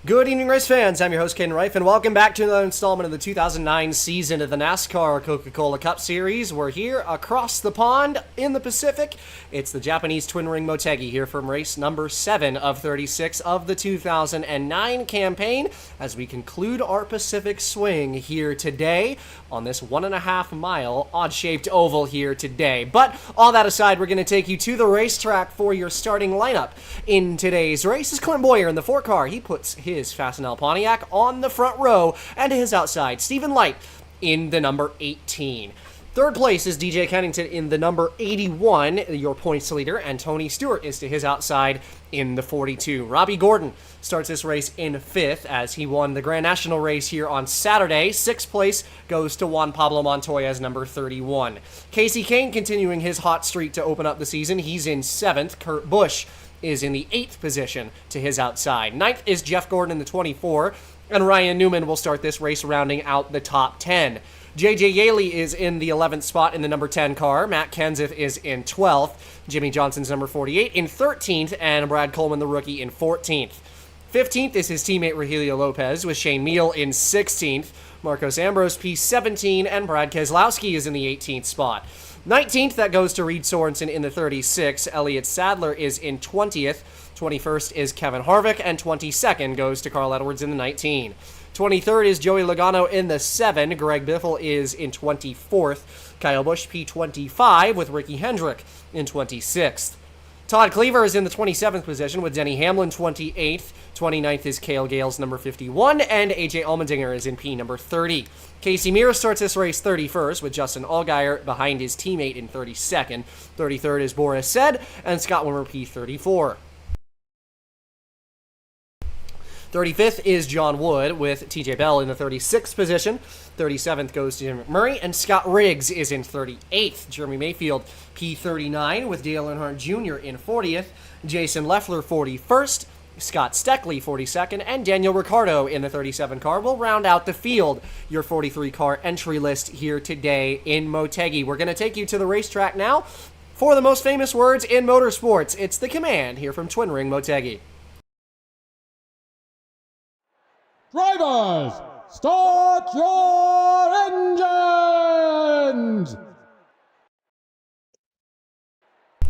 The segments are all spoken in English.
Good evening, race fans. I'm your host, Caden Reif, and welcome back to another installment of the 2009 season of the NASCAR Coca-Cola Cup Series. We're here across the pond in the Pacific. It's the Japanese twin ring Motegi here from race number 7 of 36 of the 2009 campaign as we conclude our Pacific swing here today on this 1.5 mile odd-shaped oval here today. But all that aside, we're going to take you to the racetrack for your starting lineup. In today's race is Clint Bowyer in the 4-car. He puts his Fastenal Pontiac on the front row, and to his outside, Stephen Light in the number 18. Third place is DJ Kennington in the number 81, your points leader, and Tony Stewart is to his outside in the 42. Robbie Gordon starts this race in 5th as he won the Grand National race here on Saturday. 6th place goes to Juan Pablo Montoya's number 31. Casey Kane continuing his hot streak to open up the season. He's in 7th. Kurt Busch is in the 8th position to his outside. 9th is Jeff Gordon in the 24, and Ryan Newman will start this race rounding out the top 10. J.J. Yaley is in the 11th spot in the number 10 car. Matt Kenseth is in 12th. Jimmy Johnson's number 48 in 13th, and Brad Coleman, the rookie, in 14th. 15th is his teammate Rogelio Lopez, with Shane Meal in 16th. Marcos Ambrose, P17, and Brad Keselowski is in the 18th spot. 19th, that goes to Reed Sorensen in the 36. Elliott Sadler is in 20th. 21st is Kevin Harvick, and 22nd goes to Carl Edwards in the 19. 23rd is Joey Logano in the 7. Greg Biffle is in 24th. Kyle Busch, P25, with Ricky Hendrick in 26th. Todd Cleaver is in the 27th position with Denny Hamlin 28th. 29th is Cale Gales number 51, and AJ Allmendinger is in P number 30. Casey Mears starts this race 31st with Justin Allgaier behind his teammate in 32nd. 33rd is Boris Said, and Scott Wimmer P34. 35th is John Wood with TJ Bell in the 36th position. 37th goes to Jim McMurray, and Scott Riggs is in 38th. Jeremy Mayfield, P39, with Dale Earnhardt Jr. in 40th. Jason Leffler, 41st. Scott Steckley, 42nd, and Daniel Ricciardo in the 37 car will round out the field. Your 43 car entry list here today in Motegi. We're going to take you to the racetrack now for the most famous words in motorsports. It's the command here from Twin Ring Motegi. Drivers, start your engines!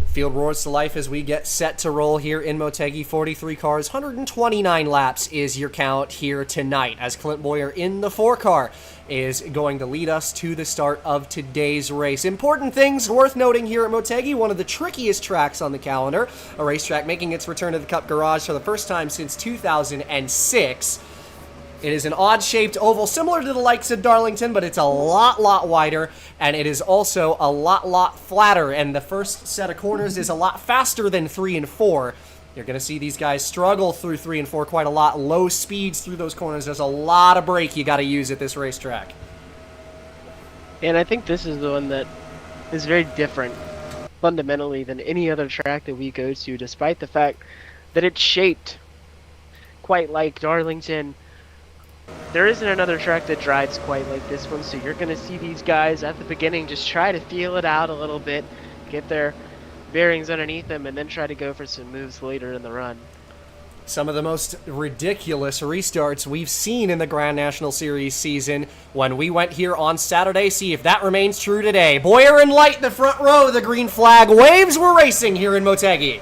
Field roars to life as we get set to roll here in Motegi. 43 cars, 129 laps is your count here tonight as Clint Bowyer in the 4-car is going to lead us to the start of today's race. Important things worth noting here at Motegi, one of the trickiest tracks on the calendar, a racetrack making its return to the Cup Garage for the first time since 2006. It is an odd-shaped oval, similar to the likes of Darlington, but it's a lot wider, and it is also a lot flatter, and the first set of corners is a lot faster than 3 and 4. You're going to see these guys struggle through 3 and 4 quite a lot. Low speeds through those corners. There's a lot of brake you got to use at this racetrack. And I think this is the one that is very different, fundamentally, than any other track that we go to, despite the fact that it's shaped quite like Darlington. There isn't another track that drives quite like this one, so you're going to see these guys at the beginning just try to feel it out a little bit, get their bearings underneath them, and then try to go for some moves later in the run. Some of the most ridiculous restarts we've seen in the Grand National Series season when we went here on Saturday. See if that remains true today. Bowyer and Light, the front row, the green flag waves. We're racing here in Motegi.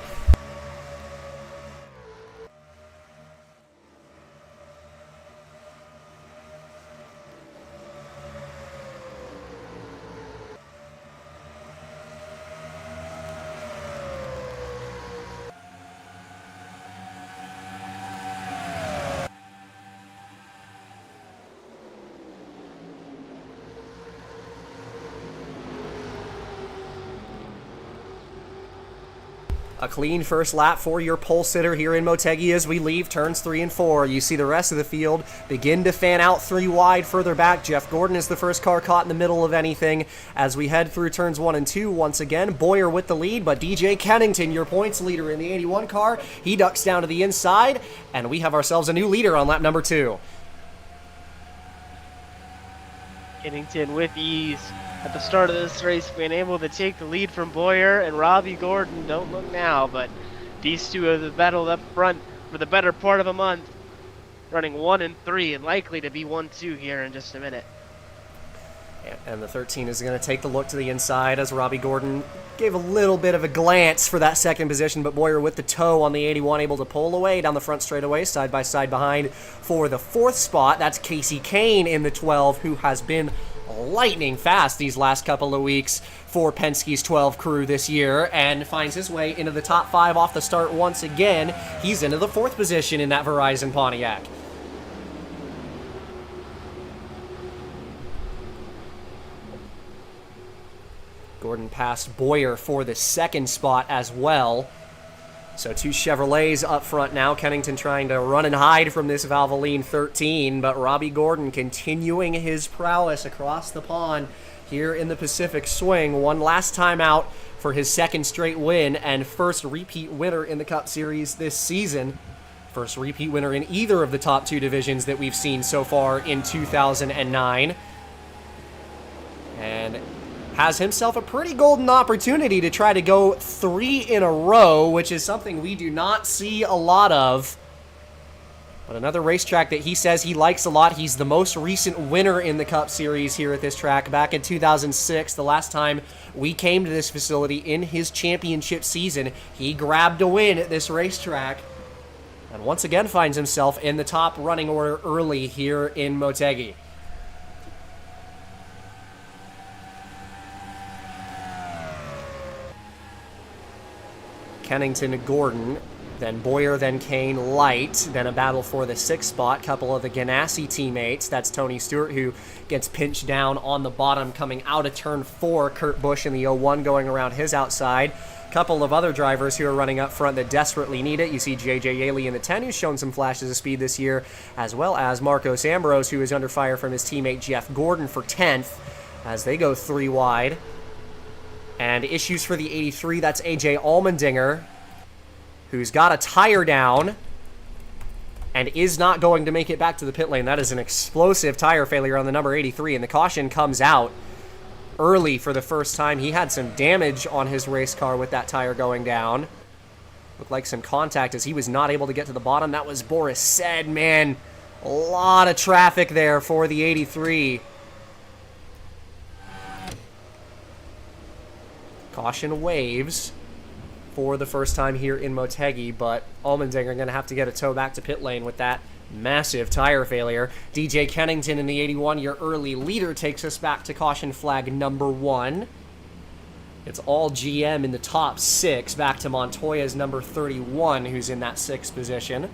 A clean first lap for your pole sitter here in Motegi as we leave turns 3 and 4. You see the rest of the field begin to fan out 3 wide further back. Jeff Gordon is the first car caught in the middle of anything as we head through turns 1 and 2. Once again, Bowyer with the lead, but DJ Kennington, your points leader in the 81 car, he ducks down to the inside, and we have ourselves a new leader on lap number 2. Kennington with ease at the start of this race, being able to take the lead from Bowyer and Robbie Gordon. Don't look now, but these two have battled up front for the better part of a month. running 1 and 3 and likely to be 1-2 here in just a minute. And the 13 is going to take the look to the inside as Robbie Gordon gave a little bit of a glance for that second position, but Boyer with the toe on the 81 able to pull away down the front straightaway, side by side behind for the 4th spot. That's Casey Kane in the 12, who has been lightning fast these last couple of weeks for Penske's 12 crew this year, and finds his way into the top 5 off the start once again. He's into the 4th position in that Verizon Pontiac. Gordon passed Boyer for the 2nd spot as well. So 2 Chevrolets up front now. Kennington trying to run and hide from this Valvoline 13, but Robbie Gordon continuing his prowess across the pond here in the Pacific Swing. One last time out for his 2nd straight win and first repeat winner in the Cup Series this season. First repeat winner in either of the top 2 divisions that we've seen so far in 2009. And has himself a pretty golden opportunity to try to go 3 in a row, which is something we do not see a lot of. But another racetrack that he says he likes a lot. He's the most recent winner in the Cup Series here at this track back in 2006, the last time we came to this facility in his championship season. He grabbed a win at this racetrack and once again finds himself in the top running order early here in Motegi. Kennington, Gordon, then Boyer, then Kane, Light, then a battle for the 6th spot. Couple of the Ganassi teammates. That's Tony Stewart, who gets pinched down on the bottom coming out of turn 4. Kurt Busch in the 01 going around his outside. Couple of other drivers who are running up front that desperately need it. You see JJ Yaley in the 10, who's shown some flashes of speed this year, as well as Marcos Ambrose, who is under fire from his teammate Jeff Gordon for 10th as they go 3 wide. And issues for the 83, that's AJ Allmendinger, who's got a tire down and is not going to make it back to the pit lane. That is an explosive tire failure on the number 83, and the caution comes out early for the first time. He had some damage on his race car with that tire going down. Looked like some contact as he was not able to get to the bottom. That was Boris said, man. A lot of traffic there for the 83. Caution waves for the first time here in Motegi, but Allmendinger going to have to get a tow back to pit lane with that massive tire failure. DJ Kennington in the 81, your early leader, takes us back to caution flag number 1. It's all GM in the top 6, back to Montoya's number 31, who's in that 6th position.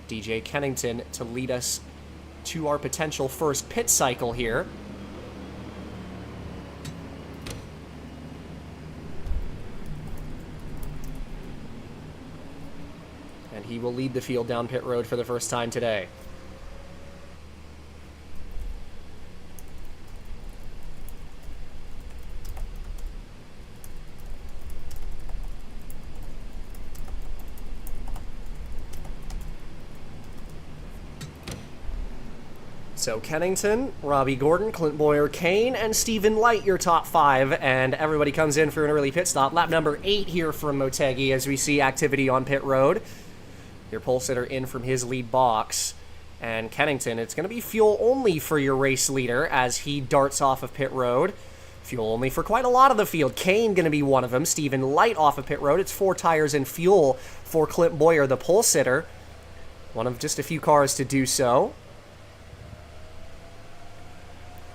DJ Kennington to lead us to our potential first pit cycle here. And he will lead the field down pit road for the first time today. So Kennington, Robbie Gordon, Clint Boyer, Kane, and Stephen Light, your top 5, and everybody comes in for an early pit stop. Lap number 8 here from Motegi as we see activity on pit road. Your pole sitter in from his lead box. And Kennington, it's going to be fuel only for your race leader as he darts off of pit road. Fuel only for quite a lot of the field. Kane going to be one of them. Stephen Light off of pit road. It's 4 tires and fuel for Clint Boyer, the pole sitter. One of just a few cars to do so.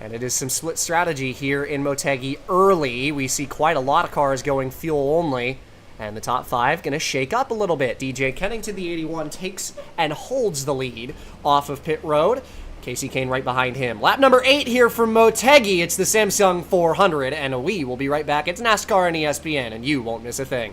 And it is some split strategy here in Motegi early. We see quite a lot of cars going fuel only. And the top 5 going to shake up a little bit. DJ Kennington, the 81, takes and holds the lead off of pit road. Casey Kane right behind him. Lap number 8 here from Motegi. It's the Samsung 400, and we will be right back. It's NASCAR and ESPN, and you won't miss a thing.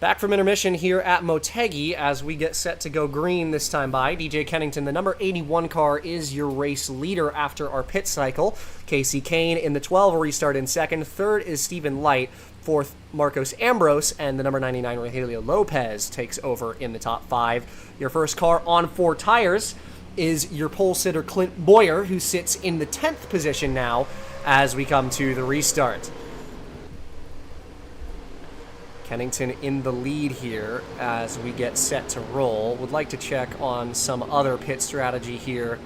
Back from intermission here at Motegi as we get set to go green this time by. DJ Kennington, the number 81 car, is your race leader after our pit cycle. Casey Kane in the 12 restart in second. Third is Stephen Light. Fourth, Marcos Ambrose. And the number 99, Rogelio Lopez, takes over in the top 5. Your first car on 4 tires is your pole sitter Clint Boyer, who sits in the 10th position now as we come to the restart. Kennington in the lead here as we get set to roll. Would like to check on some other pit strategy here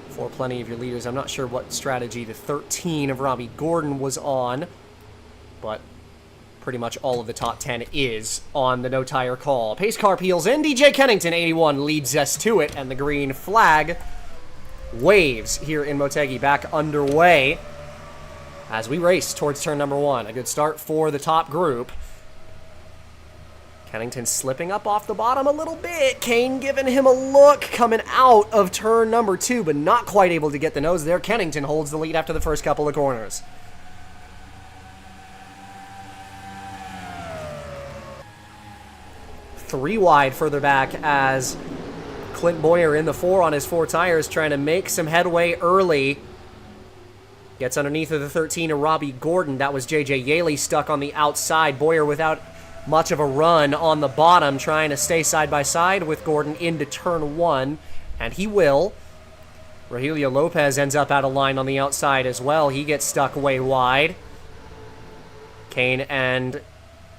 for plenty of your leaders. I'm not sure what strategy the 13 of Robbie Gordon was on, but pretty much all of the top 10 is on the no tire call. Pace car peels in. DJ Kennington, 81, leads us to it, and the green flag waves here in Motegi. Back underway as we race towards turn number 1. A good start for the top group. Kennington slipping up off the bottom a little bit. Kane giving him a look coming out of turn number 2, but not quite able to get the nose there. Kennington holds the lead after the first couple of corners. Three wide further back as Clint Boyer in the 4 on his 4 tires trying to make some headway early. Gets underneath of the 13 of Robbie Gordon. That was JJ Yaley stuck on the outside. Boyer without much of a run on the bottom, trying to stay side by side with Gordon into turn 1, and he will. Rogelio Lopez ends up out of line on the outside as well. He gets stuck way wide. Kane and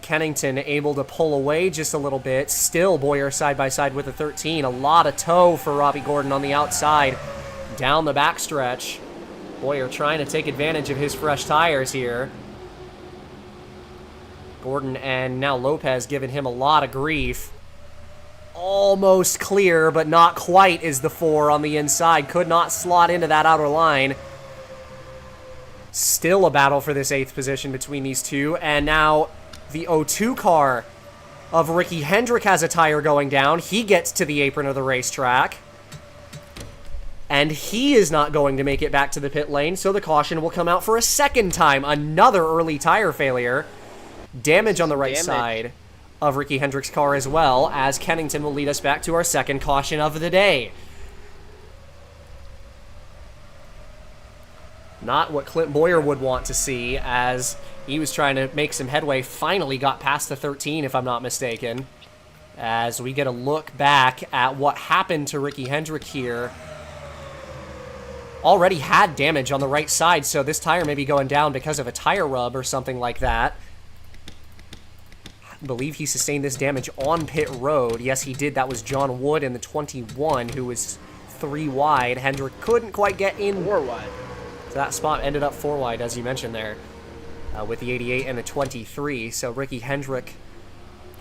Kennington able to pull away just a little bit. Still Boyer side by side with the 13. A lot of tow for Robbie Gordon on the outside down the backstretch. Boyer trying to take advantage of his fresh tires here. Gordon and now Lopez giving him a lot of grief. Almost clear, but not quite, is the 4 on the inside. Could not slot into that outer line. Still a battle for this 8th position between these two. And now the 02 car of Ricky Hendrick has a tire going down. He gets to the apron of the racetrack. And he is not going to make it back to the pit lane, so the caution will come out for a second time. Another early tire failure. Damage on the right side of Ricky Hendrick's car as well, as Kennington will lead us back to our second caution of the day. Not what Clint Boyer would want to see, as he was trying to make some headway. Finally got past the 13, if I'm not mistaken. As we get a look back at what happened to Ricky Hendrick here. Already had damage on the right side, so this tire may be going down because of a tire rub or something like that. I believe he sustained this damage on pit road. Yes, he did. That was John Wood in the 21, who was 3 wide. Hendrick couldn't quite get in 4 wide. So that spot ended up 4 wide, as you mentioned there, with the 88 and the 23. So Ricky Hendrick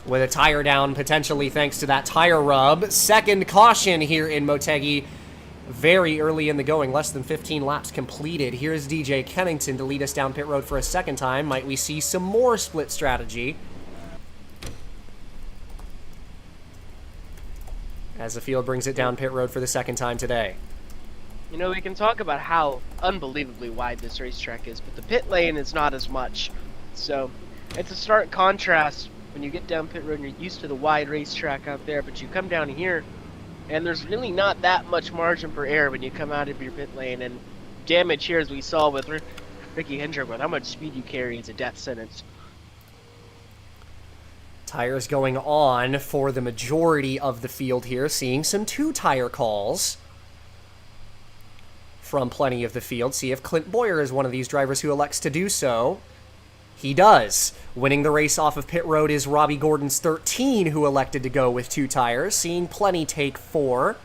with a tire down, potentially thanks to that tire rub. Second caution here in Motegi. Very early in the going, less than 15 laps completed. Here's DJ Kennington to lead us down pit road for a second time. Might we see some more split strategy as the field brings it down pit road for the second time today? You know, we can talk about how unbelievably wide this racetrack is, but the pit lane is not as much. So, it's a stark contrast when you get down pit road and you're used to the wide racetrack out there, but you come down here, and there's really not that much margin for error when you come out of your pit lane, and damage here, as we saw with Ricky Hendrick, with how much speed you carry is a death sentence. Tires going on for the majority of the field here, seeing some 2-tire calls from plenty of the field. See if Clint Boyer is one of these drivers who elects to do so. He does. Winning the race off of pit road is Robbie Gordon's 13, who elected to go with 2 tires, seeing plenty take 4.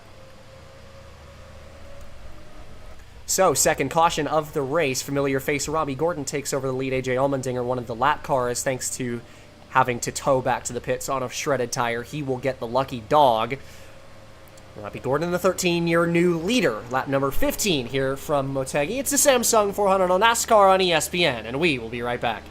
So, second caution of the race. Familiar face Robbie Gordon takes over the lead. AJ Allmendinger, one of the lap cars, thanks to having to tow back to the pits on a shredded tire. He will get the lucky dog. Robbie Gordon, the 13, your new leader. Lap number 15 here from Motegi. It's the Samsung 400 on NASCAR on ESPN, and we will be right back.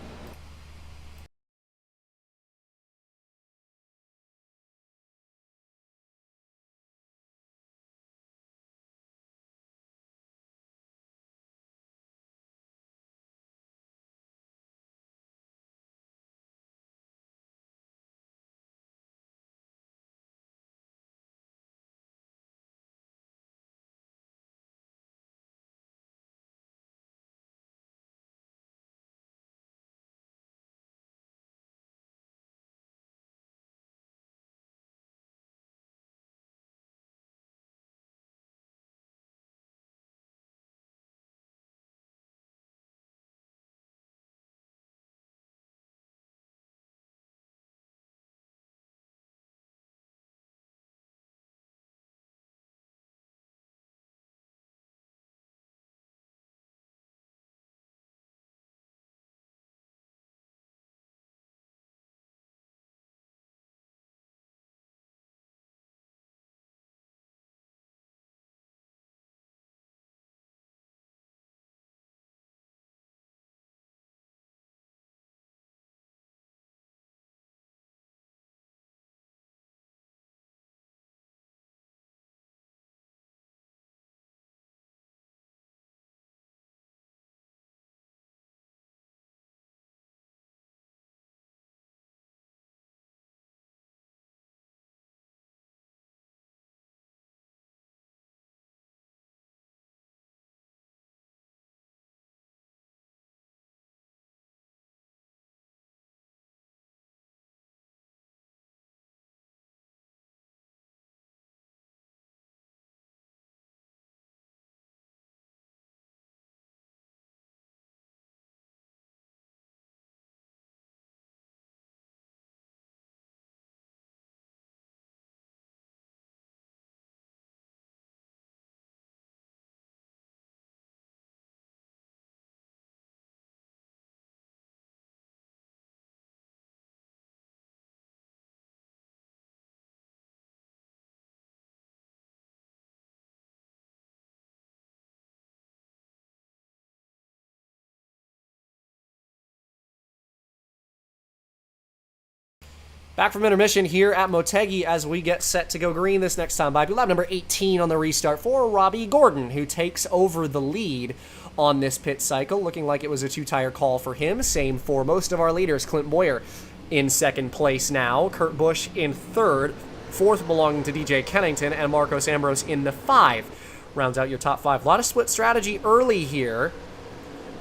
Back from intermission here at Motegi as we get set to go green this next time by lap number 18 on the restart for Robbie Gordon, who takes over the lead on this pit cycle, looking like it was a two-tire call for him. Same for most of our leaders. Clint Boyer in second place now, Kurt Busch in third, fourth belonging to DJ Kennington, and Marcos Ambrose in the 5. Rounds out your top 5. A lot of split strategy early here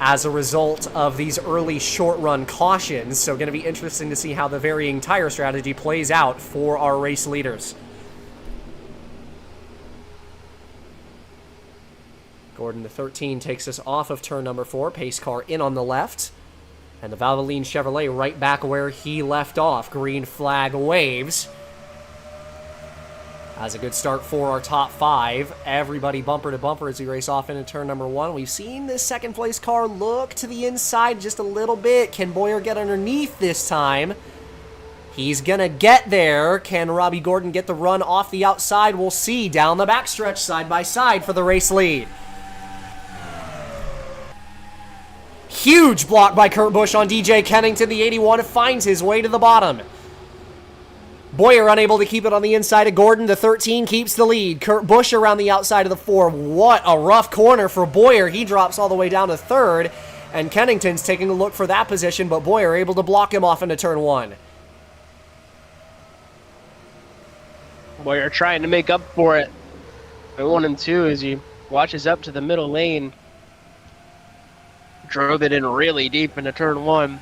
as a result of these early short-run cautions, so going to be interesting to see how the varying tire strategy plays out for our race leaders. Gordon, the 13, takes us off of turn number 4. Pace car in on the left, and the Valvoline Chevrolet right back where he left off. Green flag waves. Has a good start for our top 5. Everybody bumper to bumper as we race off into turn number 1. We've seen this second place car look to the inside just a little bit. Can Boyer get underneath this time? He's gonna get there. Can Robbie Gordon get the run off the outside? We'll see. Down the backstretch, side by side for the race lead. Huge block by Kurt Busch on DJ Kennington. The 81 finds his way to the bottom. Boyer unable to keep it on the inside of Gordon. The 13 keeps the lead. Kurt Busch around the outside of the 4. What a rough corner for Boyer. He drops all the way down to third, and Kennington's taking a look for that position, but Boyer able to block him off into turn 1. Boyer trying to make up for it at 1 and 2 as he watches up to the middle lane. Drove it in really deep into turn 1.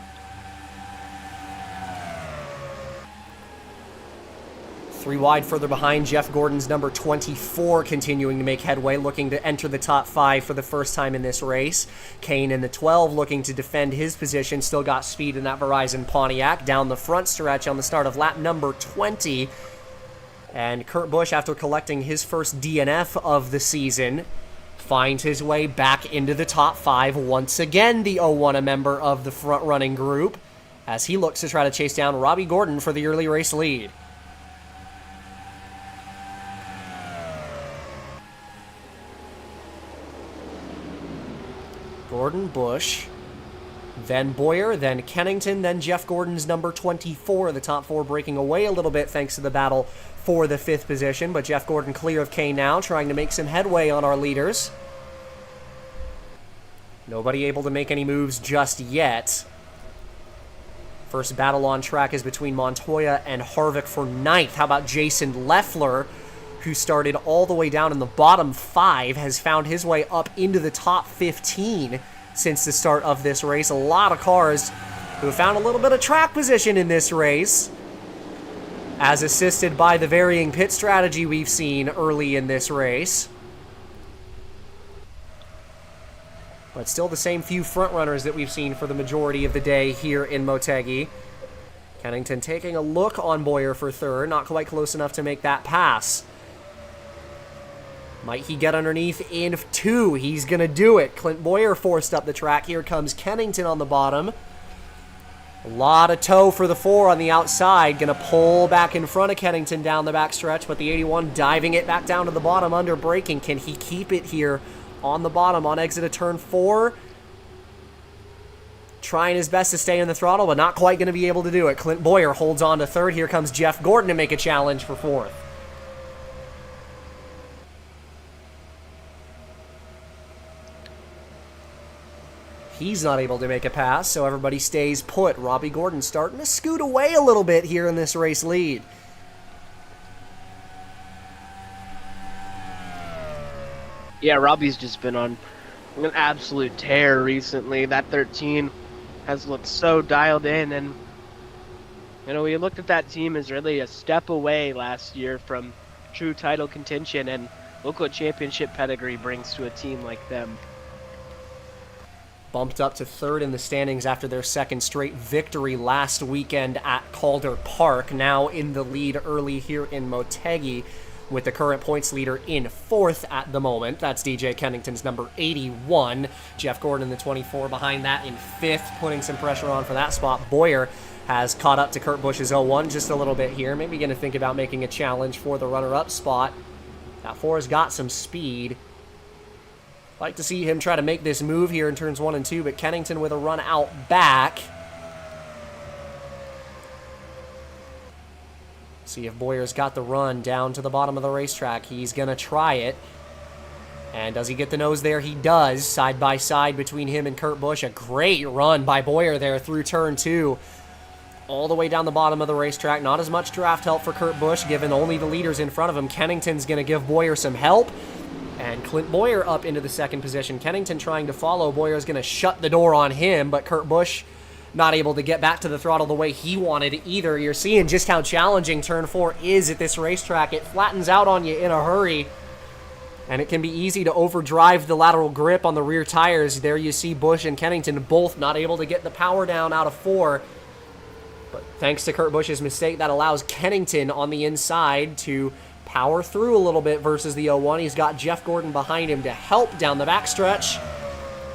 3 wide further behind, Jeff Gordon's number 24 continuing to make headway, looking to enter the top 5 for the first time in this race. Kane in the 12 looking to defend his position, still got speed in that Verizon Pontiac. Down the front stretch on the start of lap number 20. And Kurt Busch, after collecting his first DNF of the season, finds his way back into the top 5. Once again, the 01, a member of the front-running group, as he looks to try to chase down Robbie Gordon for the early race lead. Gordon, Busch, then Boyer, then Kennington, then Jeff Gordon's number 24. The top 4 breaking away a little bit thanks to the battle for the 5th position, but Jeff Gordon clear of Kane now, trying to make some headway on our leaders. Nobody able to make any moves just yet. First battle on track is between Montoya and Harvick for 9th. How about Jason Leffler, who started all the way down in the bottom 5, has found his way up into the top 15 since the start of this race. A lot of cars who have found a little bit of track position in this race, as assisted by the varying pit strategy we've seen early in this race. But still the same few front runners that we've seen for the majority of the day here in Motegi. Kennington taking a look on Boyer for 3rd, not quite close enough to make that pass. Might he get underneath in 2? He's going to do it. Clint Boyer forced up the track. Here comes Kennington on the bottom. A lot of tow for the 4 on the outside. Going to pull back in front of Kennington down the backstretch, but the 81 diving it back down to the bottom under braking. Can he keep it here on the bottom on exit of turn 4? Trying his best to stay in the throttle, but not quite going to be able to do it. Clint Boyer holds on to 3rd. Here comes Jeff Gordon to make a challenge for 4th. He's not able to make a pass, so everybody stays put. Robbie Gordon starting to scoot away a little bit here in this race lead. Yeah, Robbie's just been on an absolute tear recently. That 13 has looked so dialed in, and you know, we looked at that team as really a step away last year from true title contention, and look what championship pedigree brings to a team like them. Bumped up to 3rd in the standings after their 2nd straight victory last weekend at Calder Park. Now in the lead early here in Motegi, with the current points leader in 4th at the moment. That's DJ Kennington's number 81. Jeff Gordon, the 24, behind that in 5th, putting some pressure on for that spot. Boyer has caught up to Kurt Busch's 01 just a little bit here. Maybe going to think about making a challenge for the runner-up spot. That 4 has got some speed. Like to see him try to make this move here in turns 1 and 2, but Kennington with a run out back. See if Boyer's got the run down to the bottom of the racetrack. He's going to try it. And does he get the nose there? He does. Side by side between him and Kurt Busch. A great run by Boyer there through turn 2. All the way down the bottom of the racetrack. Not as much draft help for Kurt Busch, given only the leaders in front of him. Kennington's going to give Boyer some help. And Clint Boyer up into the second position. Kennington trying to follow. Boyer's going to shut the door on him, but Kurt Busch not able to get back to the throttle the way he wanted either. You're seeing just how challenging turn 4 is at this racetrack. It flattens out on you in a hurry. And it can be easy to overdrive the lateral grip on the rear tires. There you see Busch and Kennington both not able to get the power down out of 4. But thanks to Kurt Busch's mistake, that allows Kennington on the inside to power through a little bit versus the 01. He's got Jeff Gordon behind him to help down the backstretch.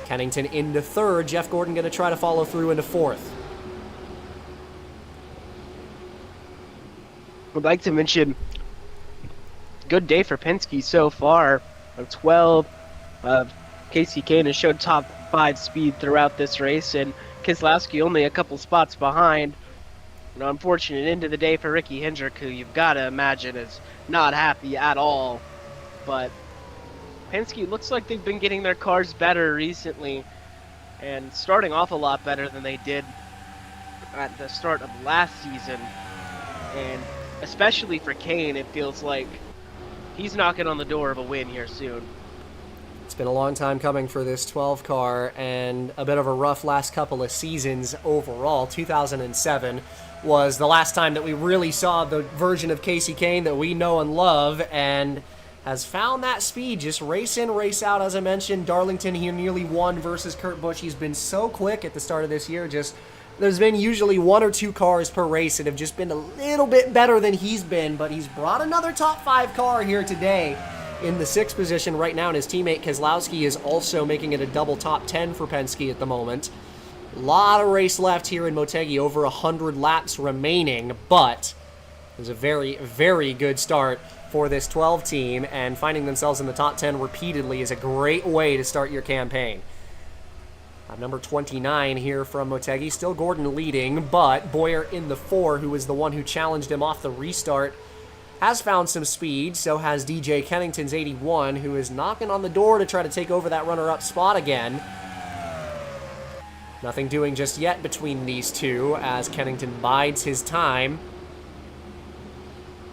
Kennington into 3rd. Jeff Gordon going to try to follow through into 4th. Would like to mention, good day for Penske so far. Of 12, Casey Kane has showed top 5 speed throughout this race, and Keselowski only a couple spots behind. An unfortunate end of the day for Ricky Hendrick, who you've got to imagine is not happy at all. But Penske looks like they've been getting their cars better recently, and starting off a lot better than they did at the start of last season. And especially for Kane, it feels like he's knocking on the door of a win here soon. It's been a long time coming for this 12 car and a bit of a rough last couple of seasons overall. 2007 was the last time that we really saw the version of Casey Kane that we know and love, and has found that speed just race in, race out. As I mentioned, Darlington, he nearly won versus Kurt Busch. He's been so quick at the start of this year. There's been usually 1 or 2 cars per race that have just been a little bit better than he's been, but he's brought another top 5 car here today in the 6th position right now, and his teammate Keselowski is also making it a double top 10 for Penske at the moment. A lot of race left here in Motegi, over 100 laps remaining, but it was a very, very good start for this 12 team, and finding themselves in the top 10 repeatedly is a great way to start your campaign. Number 29 here from Motegi, still Gordon leading, but Boyer in the 4, who was the one who challenged him off the restart, has found some speed. So has DJ Kennington's 81, who is knocking on the door to try to take over that runner-up spot again. Nothing doing just yet between these two as Kennington bides his time.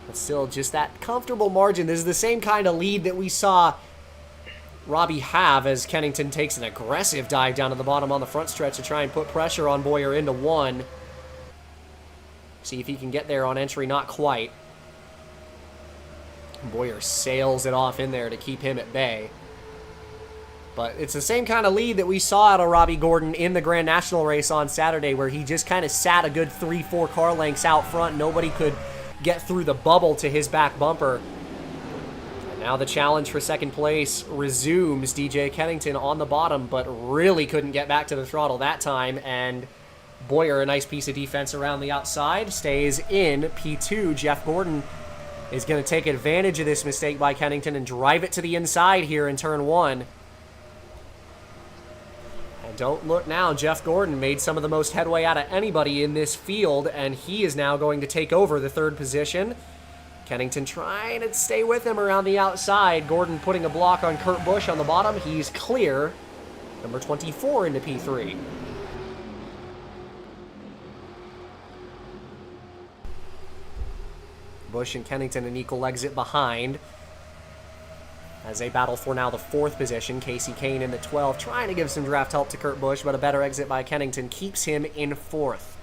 But still just that comfortable margin. This is the same kind of lead that we saw Robbie have as Kennington takes an aggressive dive down to the bottom on the front stretch to try and put pressure on Boyer into 1. See if he can get there on entry, not quite. Boyer sails it off in there to keep him at bay. But it's the same kind of lead that we saw out of Robbie Gordon in the Grand National race on Saturday, where he just kind of sat a good 3-4 car lengths out front. Nobody could get through the bubble to his back bumper. Now the challenge for second place resumes. DJ Kennington on the bottom, but really couldn't get back to the throttle that time. And Boyer, a nice piece of defense around the outside, stays in P2. Jeff Gordon is going to take advantage of this mistake by Kennington and drive it to the inside here in turn 1. And don't look now, Jeff Gordon made some of the most headway out of anybody in this field, and he is now going to take over the 3rd position. Kennington trying to stay with him around the outside. Gordon putting a block on Kurt Busch on the bottom. He's clear. Number 24 into P3. Busch and Kennington an equal exit behind as they battle for now the 4th position. Casey Kane in the 12, trying to give some draft help to Kurt Busch, but a better exit by Kennington keeps him in 4th.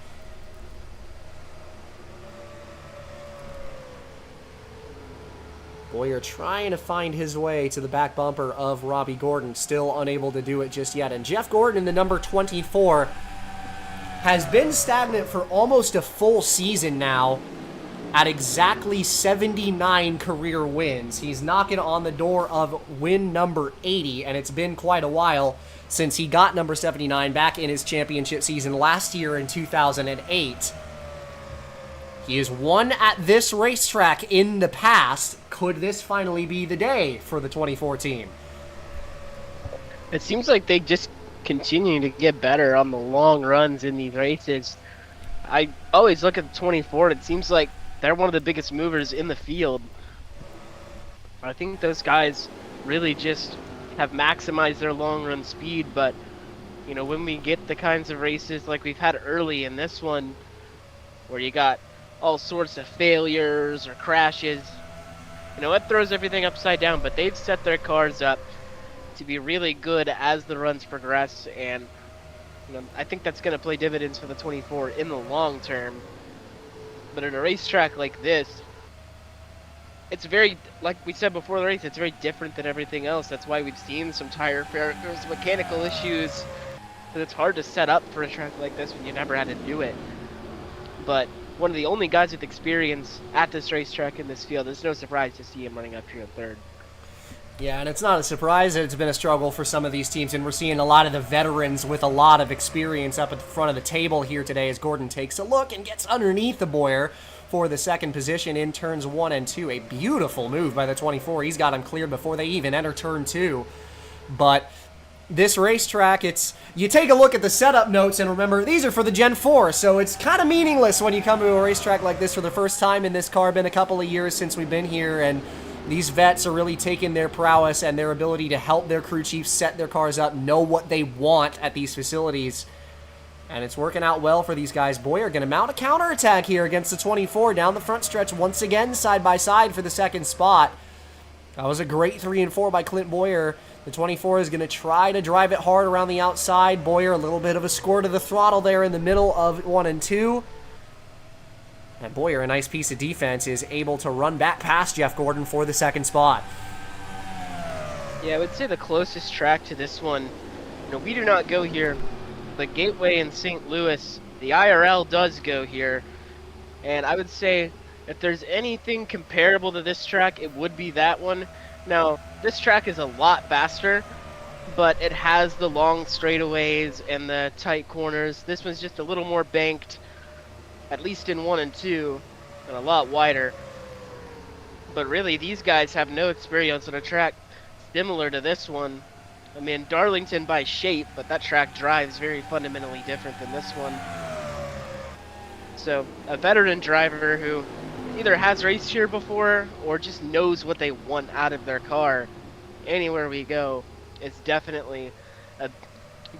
Boyer trying to find his way to the back bumper of Robbie Gordon, still unable to do it just yet. And Jeff Gordon, the number 24, has been stagnant for almost a full season now at exactly 79 career wins. He's knocking on the door of win number 80, and it's been quite a while since he got number 79 back in his championship season last year in 2008. He has won at this racetrack in the past. Could this finally be the day for the 24 team? It seems like they just continue to get better on the long runs in these races. I always look at the 24, and it seems like they're one of the biggest movers in the field. I think those guys really just have maximized their long run speed, but you know, when we get the kinds of races like we've had early in this one, where you got all sorts of failures or crashes, you know, it throws everything upside down, but they've set their cars up to be really good as the runs progress, and you know, I think that's going to play dividends for the 24 in the long term. But in a racetrack like this, it's very, like we said before the race, it's very different than everything else. That's why we've seen some tire failures, mechanical issues, because it's hard to set up for a track like this when you never had to do it. But one of the only guys with experience at this racetrack in this field, it's no surprise to see him running up here in third. Yeah, and it's not a surprise that it's been a struggle for some of these teams, and we're seeing a lot of the veterans with a lot of experience up at the front of the table here today as Gordon takes a look and gets underneath the Boyer for the second position in turns 1 and 2. A beautiful move by the 24. He's got him cleared before they even enter turn 2. But this racetrack, you take a look at the setup notes, and remember, these are for the Gen 4, so it's kind of meaningless when you come to a racetrack like this for the first time in this car. Been a couple of years since we've been here, and these vets are really taking their prowess and their ability to help their crew chiefs set their cars up, know what they want at these facilities. And it's working out well for these guys. Boyer going to mount a counterattack here against the 24 down the front stretch once again, side by side for the second spot. That was a great 3 and 4 by Clint Boyer. The 24 is going to try to drive it hard around the outside. Boyer, a little bit of a squirt of the throttle there in the middle of 1 and 2. And Boyer, a nice piece of defense, is able to run back past Jeff Gordon for the second spot. Yeah, I would say the closest track to this one, you know, we do not go here. The Gateway in St. Louis, the IRL does go here. And I would say if there's anything comparable to this track, it would be that one. Now, this track is a lot faster, but it has the long straightaways and the tight corners. This one's just a little more banked, at least in 1 and 2, and a lot wider. But really, these guys have no experience on a track similar to this one. I mean, Darlington by shape, but that track drives very fundamentally different than this one. So, a veteran driver who either has raced here before or just knows what they want out of their car anywhere we go is definitely a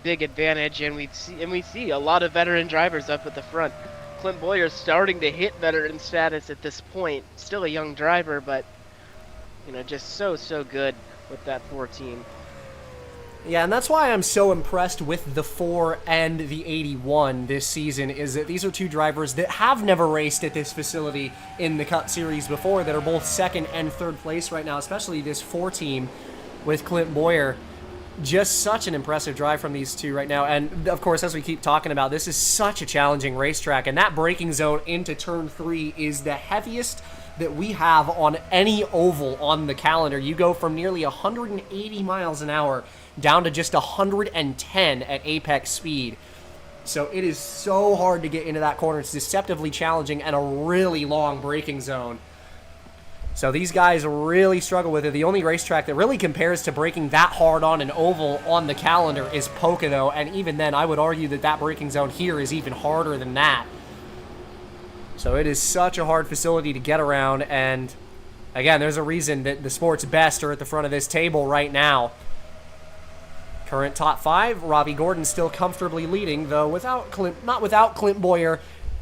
big advantage, and we see a lot of veteran drivers up at the front. Clint Boyer starting to hit veteran status at this point. Still a young driver, but you know, just so good with that 4 team. Yeah, and that's why I'm so impressed with the 4 and the 81 this season, is that these are two drivers that have never raced at this facility in the Cup Series before, that are both second and third place right now, especially this 4 team with Clint Boyer. Just such an impressive drive from these two right now. And, of course, as we keep talking about, this is such a challenging racetrack, and that braking zone into Turn 3 is the heaviest that we have on any oval on the calendar. You go from nearly 180 miles an hour down to just 110 at apex speed. So it is so hard to get into that corner. It's deceptively challenging and a really long braking zone. So these guys really struggle with it. The only racetrack that really compares to braking that hard on an oval on the calendar is Pocono, and even then I would argue that that braking zone here is even harder than that. So it is such a hard facility to get around, and again, there's a reason that the sport's best are at the front of this table right now. Current top 5, Robbie Gordon still comfortably leading, though not without Clint Boyer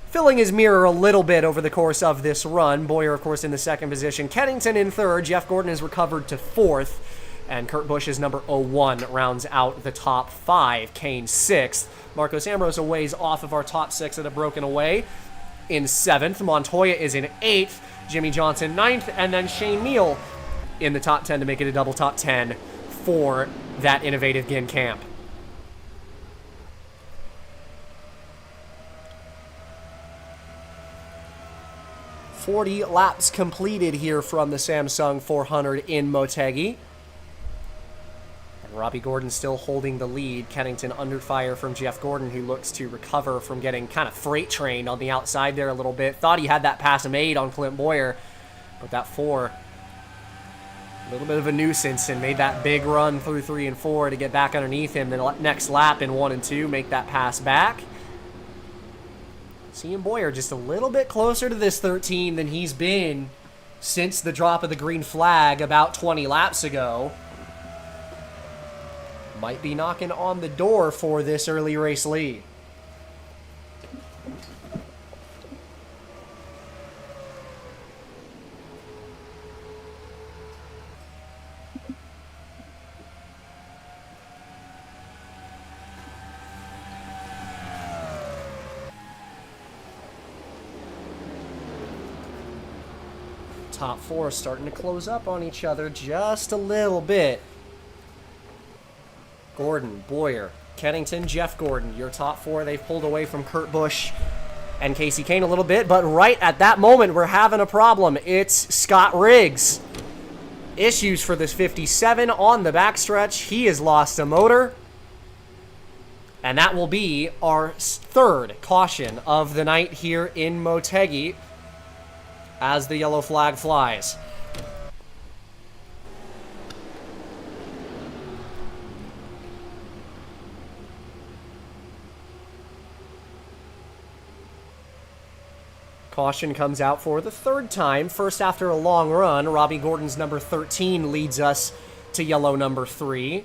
filling his mirror a little bit over the course of this run. Boyer, of course, in the second position. Kennington in third. Jeff Gordon has recovered to 4th. And Kurt Busch's number 01 rounds out the top 5. Kane 6th. Marcos Ambrose a ways off of our top 6 that have broken away in 7th. Montoya is in 8th. Jimmy Johnson 9th. And then Shane Neal in the top 10 to make it a double top 10 for that innovative Gin camp. .40 laps completed here from the Samsung 400 in Motegi. And Robbie Gordon still holding the lead. Kennington under fire from Jeff Gordon, who looks to recover from getting kind of freight trained on the outside there a little bit. Thought he had that pass made on Clint Boyer, but that 4, a little bit of a nuisance, and made that big run through 3 and 4 to get back underneath him the next lap in 1 and 2, make that pass back. Seeing Boyer just a little bit closer to this 13 than he's been since the drop of the green flag about 20 laps ago. Might be knocking on the door for this early race lead. Top four starting to close up on each other just a little bit. Gordon, Boyer, Kennington, Jeff Gordon, your top four. They've pulled away from Kurt Busch and Casey Kane a little bit, but right at that moment, we're having a problem. It's Scott Riggs. Issues for this 57 on the backstretch. He has lost a motor. And that will be our third caution of the night here in Motegi as the yellow flag flies. Caution comes out for the third time. First after a long run, Robbie Gordon's number 13 leads us to yellow number 3.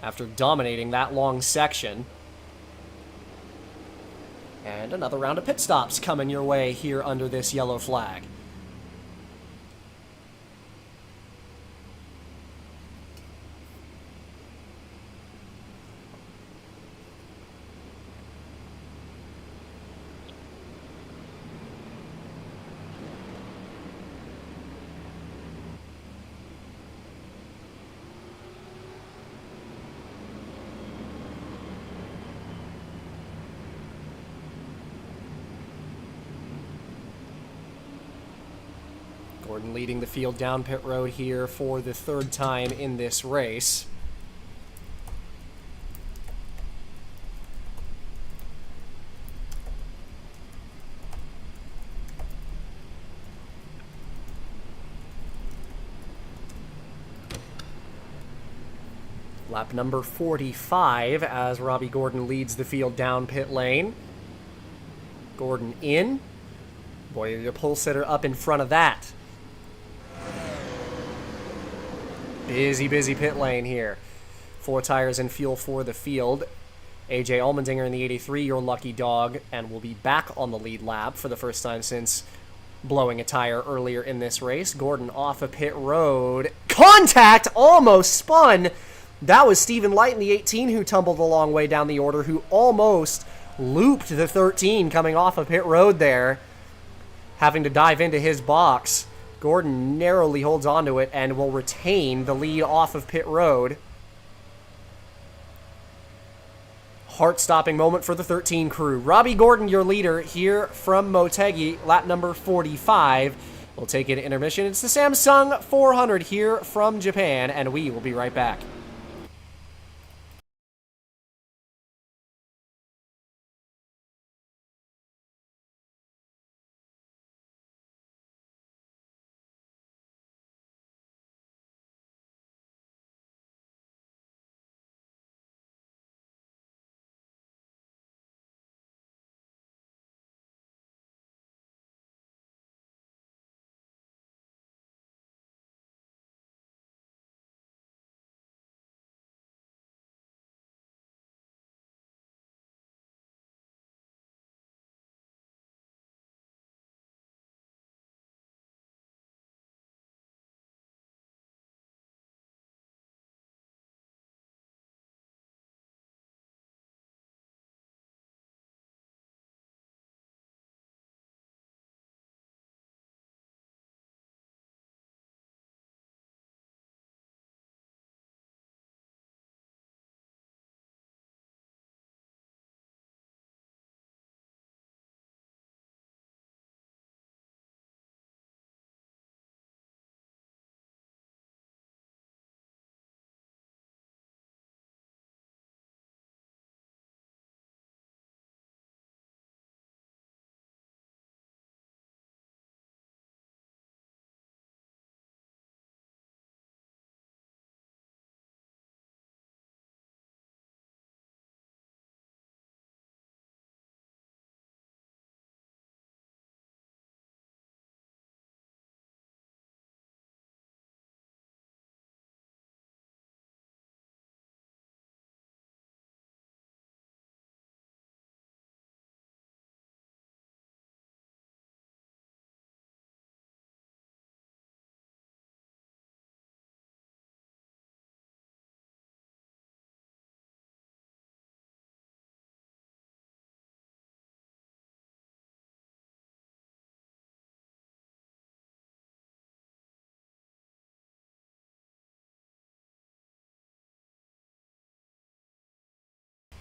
After dominating that long section. And another round of pit stops coming your way here under this yellow flag. Gordon leading the field down pit road here for the third time in this race. Lap number 45 as Robbie Gordon leads the field down pit lane. Gordon in. Boy, your pole sitter up in front of that. Busy pit lane here. 4 tires and fuel for the field. AJ Allmendinger in the 83, your lucky dog, and will be back on the lead lap for the first time since blowing a tire earlier in this race. Gordon off of pit road. Contact! Almost spun! That was Stephen Light in the 18 who tumbled a long way down the order, who almost looped the 13 coming off of pit road there, having to dive into his box. Gordon narrowly holds onto it and will retain the lead off of pit road. Heart-stopping moment for the 13 crew. Robbie Gordon, your leader here from Motegi, lap number 45. We'll take an intermission. It's the Samsung 400 here from Japan, and we will be right back.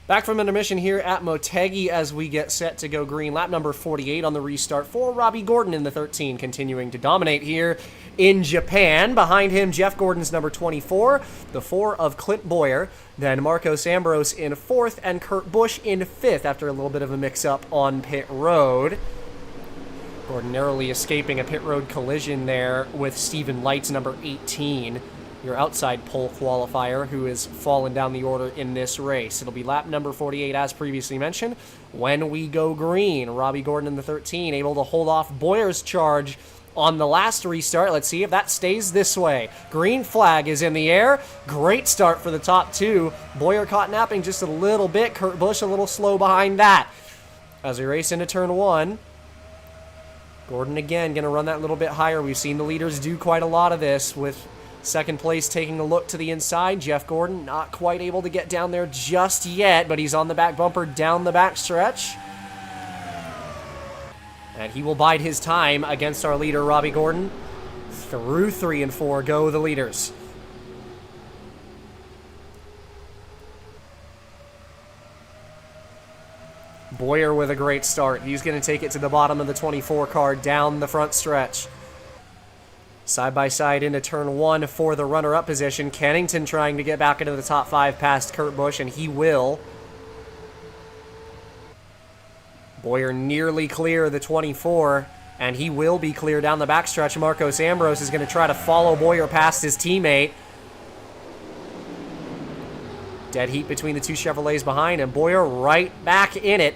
Back from intermission here at Motegi as we get set to go green. Lap number 48 on the restart for Robbie Gordon in the 13, continuing to dominate here in Japan. Behind him, Jeff Gordon's number 24, the 4 of Clint Boyer, then Marcos Ambrose in 4th, and Kurt Busch in 5th after a little bit of a mix-up on pit road. Gordon narrowly escaping a pit road collision there with Stephen Light's number 18. Your outside pole qualifier, who has fallen down the order in this race. It'll be lap number 48, as previously mentioned, when we go green. Robbie Gordon in the 13, able to hold off Boyer's charge on the last restart. Let's see if that stays this way. Green flag is in the air. Great start for the top two. Boyer caught napping just a little bit. Kurt Busch a little slow behind that. As we race into turn 1, Gordon again going to run that little bit higher. We've seen the leaders do quite a lot of this, with second place taking a look to the inside. Jeff Gordon not quite able to get down there just yet, but he's on the back bumper down the back stretch. And he will bide his time against our leader, Robbie Gordon. Through 3 and 4 go the leaders. Boyer with a great start. He's going to take it to the bottom of the 24 car down the front stretch. Side by side into turn 1 for the runner-up position. Kennington trying to get back into the top 5 past Kurt Busch, and he will. Boyer nearly clear the 24, and he will be clear down the backstretch. Marcos Ambrose is going to try to follow Boyer past his teammate. Dead heat between the two Chevrolets behind, and Boyer right back in it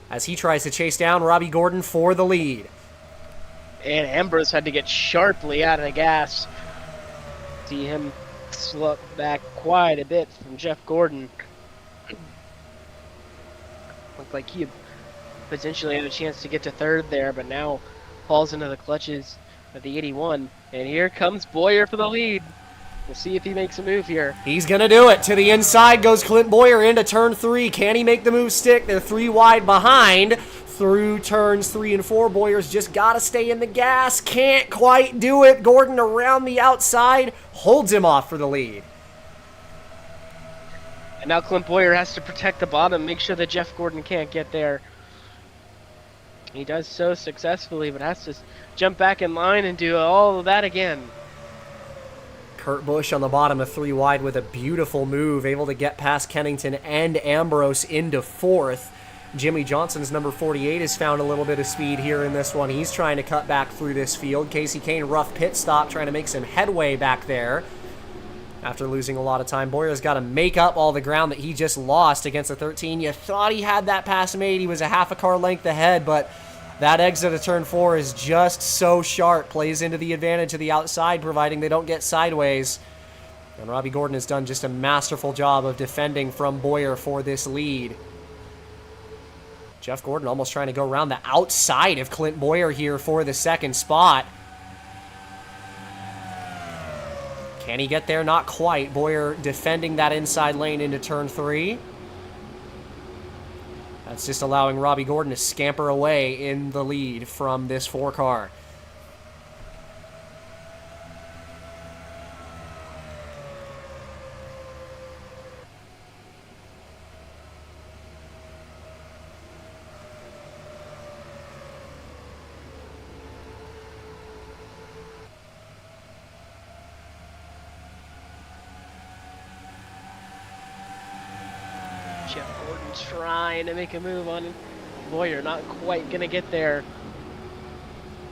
as he tries to chase down Robbie Gordon for the lead. And Ambrose had to get sharply out of the gas. See him slip back quite a bit from Jeff Gordon. Looked like he potentially had a chance to get to 3rd there, but now falls into the clutches of the 81. And here comes Boyer for the lead. We'll see if he makes a move here. He's going to do it. To the inside goes Clint Boyer into turn 3. Can he make the move stick? They're 3 wide behind. Through turns 3 and 4, Boyer's just got to stay in the gas. Can't quite do it. Gordon around the outside holds him off for the lead. And now Clint Boyer has to protect the bottom, make sure that Jeff Gordon can't get there. He does so successfully, but has to jump back in line and do all of that again. Kurt Busch on the bottom of 3 wide with a beautiful move, able to get past Kennington and Ambrose into 4th. Jimmy Johnson's number 48 has found a little bit of speed here in this one. He's trying to cut back through this field. Casey Kane, rough pit stop, trying to make some headway back there after losing a lot of time. Boyer's got to make up all the ground that he just lost against the 13. You thought he had that pass made. He was a half a car length ahead, but that exit of turn 4 is just so sharp. Plays into the advantage of the outside, providing they don't get sideways. And Robbie Gordon has done just a masterful job of defending from Boyer for this lead. Jeff Gordon almost trying to go around the outside of Clint Boyer here for the 2nd spot. Can he get there? Not quite. Boyer defending that inside lane into turn 3. That's just allowing Robbie Gordon to scamper away in the lead from this 4 car. Jeff Gordon trying to make a move on Boyer, not quite gonna get there.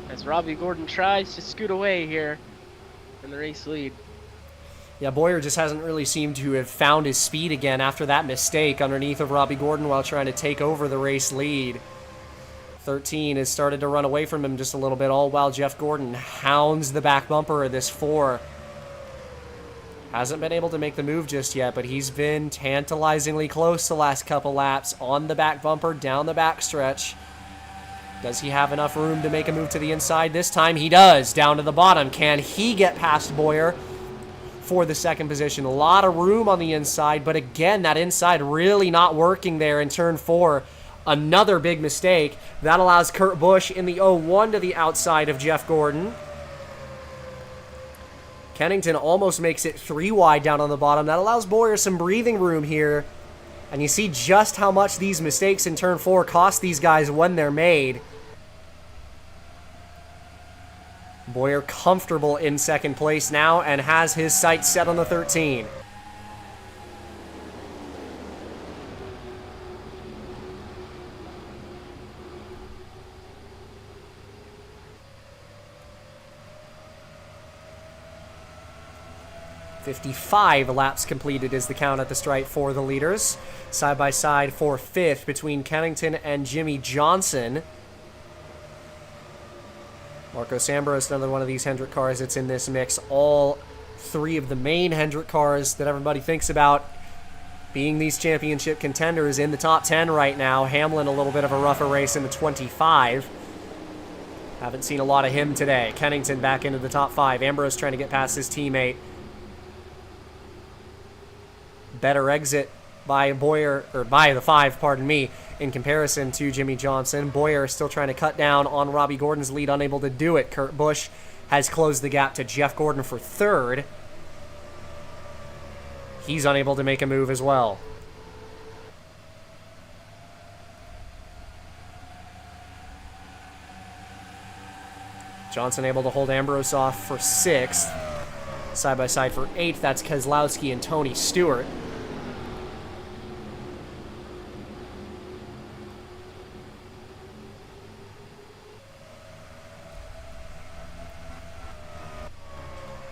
As Robbie Gordon tries to scoot away here in the race lead. Yeah, Boyer just hasn't really seemed to have found his speed again after that mistake underneath of Robbie Gordon while trying to take over the race lead. 13 has started to run away from him just a little bit, all while Jeff Gordon hounds the back bumper of this 4. Hasn't been able to make the move just yet, but he's been tantalizingly close the last couple laps on the back bumper, down the back stretch. Does he have enough room to make a move to the inside? This time he does, down to the bottom. Can he get past Boyer for the 2nd position? A lot of room on the inside, but again, that inside really not working there in turn 4. Another big mistake. That allows Kurt Busch in the 01 to the outside of Jeff Gordon. Kennington almost makes it 3 wide down on the bottom. That allows Boyer some breathing room here And you see just how much these mistakes in turn 4 cost these guys when they're made. Boyer comfortable in second place now and has his sights set on the 13. .55 laps completed is the count at the stripe for the leaders. Side by side for 5th between Kennington and Jimmy Johnson. Marcos Ambrose, another one of these Hendrick cars that's in this mix. All 3 of the main Hendrick cars that everybody thinks about being these championship contenders in the top 10 right now. Hamlin, a little bit of a rougher race in the 25. Haven't seen a lot of him today. Kennington back into the top 5. Ambrose trying to get past his teammate. Better exit by Boyer, or by the 5, pardon me, in comparison to Jimmy Johnson. Boyer still trying to cut down on Robbie Gordon's lead, unable to do it. Kurt Busch has closed the gap to Jeff Gordon for 3rd. He's unable to make a move as well. Johnson able to hold Ambrose off for 6th. Side by side for 8th, that's Keselowski and Tony Stewart.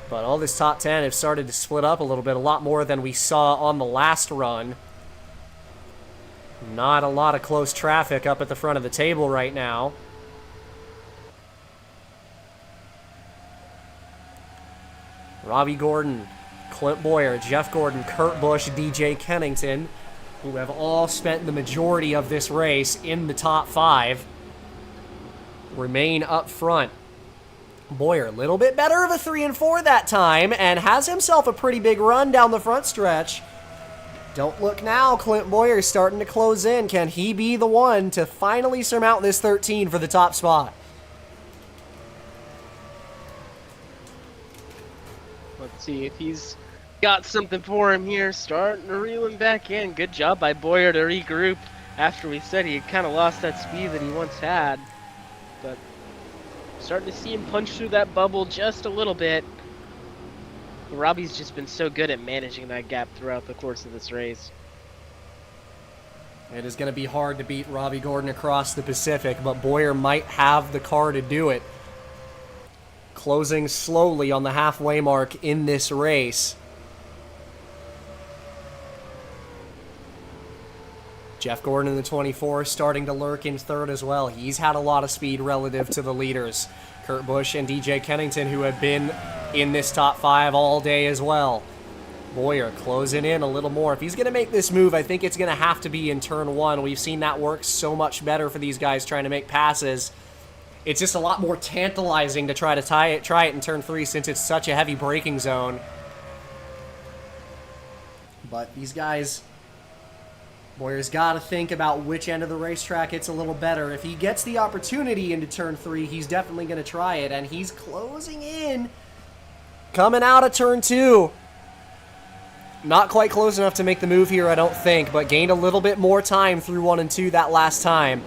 But all this top 10 have started to split up a little bit, a lot more than we saw on the last run. Not a lot of close traffic up at the front of the table right now. Robbie Gordon, Clint Boyer, Jeff Gordon, Kurt Busch, DJ Kennington, who have all spent the majority of this race in the top 5, remain up front. Boyer, a little bit better of a 3 and 4 that time, and has himself a pretty big run down the front stretch. Don't look now, Clint Boyer starting to close in. Can he be the one to finally surmount this 13 for the top spot? Let's see if he's got something for him here. Starting to reel him back in. Good job by Boyer to regroup after we said he had kind of lost that speed that he once had. But starting to see him punch through that bubble just a little bit. Robbie's just been so good at managing that gap throughout the course of this race. It is going to be hard to beat Robbie Gordon across the Pacific, but Boyer might have the car to do it. Closing slowly on the halfway mark in this race. Jeff Gordon in the 24 starting to lurk in 3rd as well. He's had a lot of speed relative to the leaders. Kurt Busch and DJ Kennington, who have been in this top 5 all day as well. Boyer closing in a little more. If he's going to make this move, I think it's going to have to be in turn 1. We've seen that work so much better for these guys trying to make passes. It's just a lot more tantalizing to try it in turn 3 since it's such a heavy braking zone. But these guys, Boyer's got to think about which end of the racetrack it's a little better. If he gets the opportunity into turn 3, he's definitely going to try it, and he's closing in. Coming out of turn 2. Not quite close enough to make the move here, I don't think, but gained a little bit more time through 1 and 2 that last time.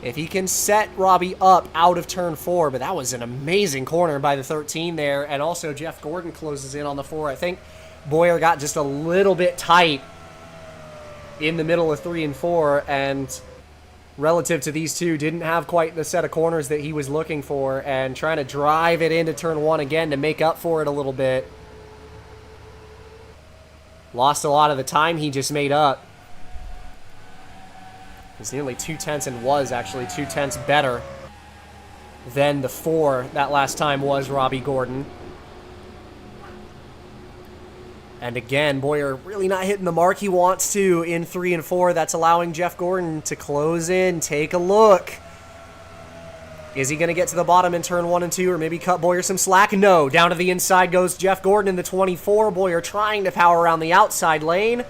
If he can set Robbie up out of turn 4, but that was an amazing corner by the 13 there, and also Jeff Gordon closes in on the 4. I think Boyer got just a little bit tight in the middle of 3 and 4, and relative to these two, didn't have quite the set of corners that he was looking for, and trying to drive it into turn 1 again to make up for it a little bit. Lost a lot of the time he just made up. He's nearly 2/10 and was actually 2/10 better than the 4 that last time was Robbie Gordon. And again, Boyer really not hitting the mark he wants to in 3 and 4. That's allowing Jeff Gordon to close in. Take a look. Is he going to get to the bottom in turn 1 and 2 or maybe cut Boyer some slack? No. Down to the inside goes Jeff Gordon in the 24. Boyer trying to power around the outside lane.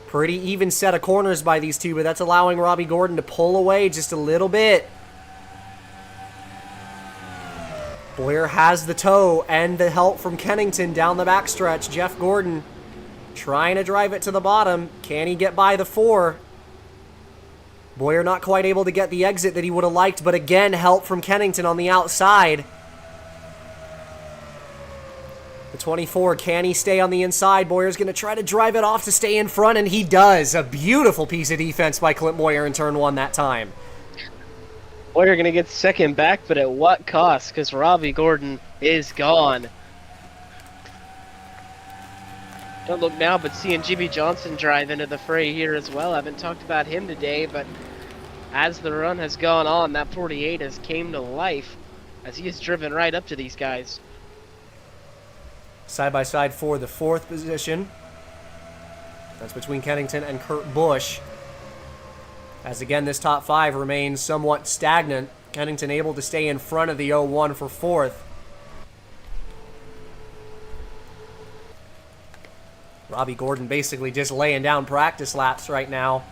Pretty even set of corners by these two, but that's allowing Robbie Gordon to pull away just a little bit. Boyer has the tow and the help from Kennington down the backstretch. Jeff Gordon trying to drive it to the bottom. Can he get by the 4? Boyer not quite able to get the exit that he would have liked, but again, help from Kennington on the outside. The 24, can he stay on the inside? Boyer's going to try to drive it off to stay in front, and he does. A beautiful piece of defense by Clint Boyer in turn 1 that time. Boyer going to get second back, but at what cost? Because Robbie Gordon is gone. Don't look now, but seeing Jimmy Johnson drive into the fray here as well. I haven't talked about him today, but as the run has gone on, that 48 has came to life as he has driven right up to these guys. Side by side for the 4th position. That's between Kennington and Kurt Busch. As again, this top 5 remains somewhat stagnant. Kennington able to stay in front of the 01 for 4th. Robbie Gordon basically just laying down practice laps right now.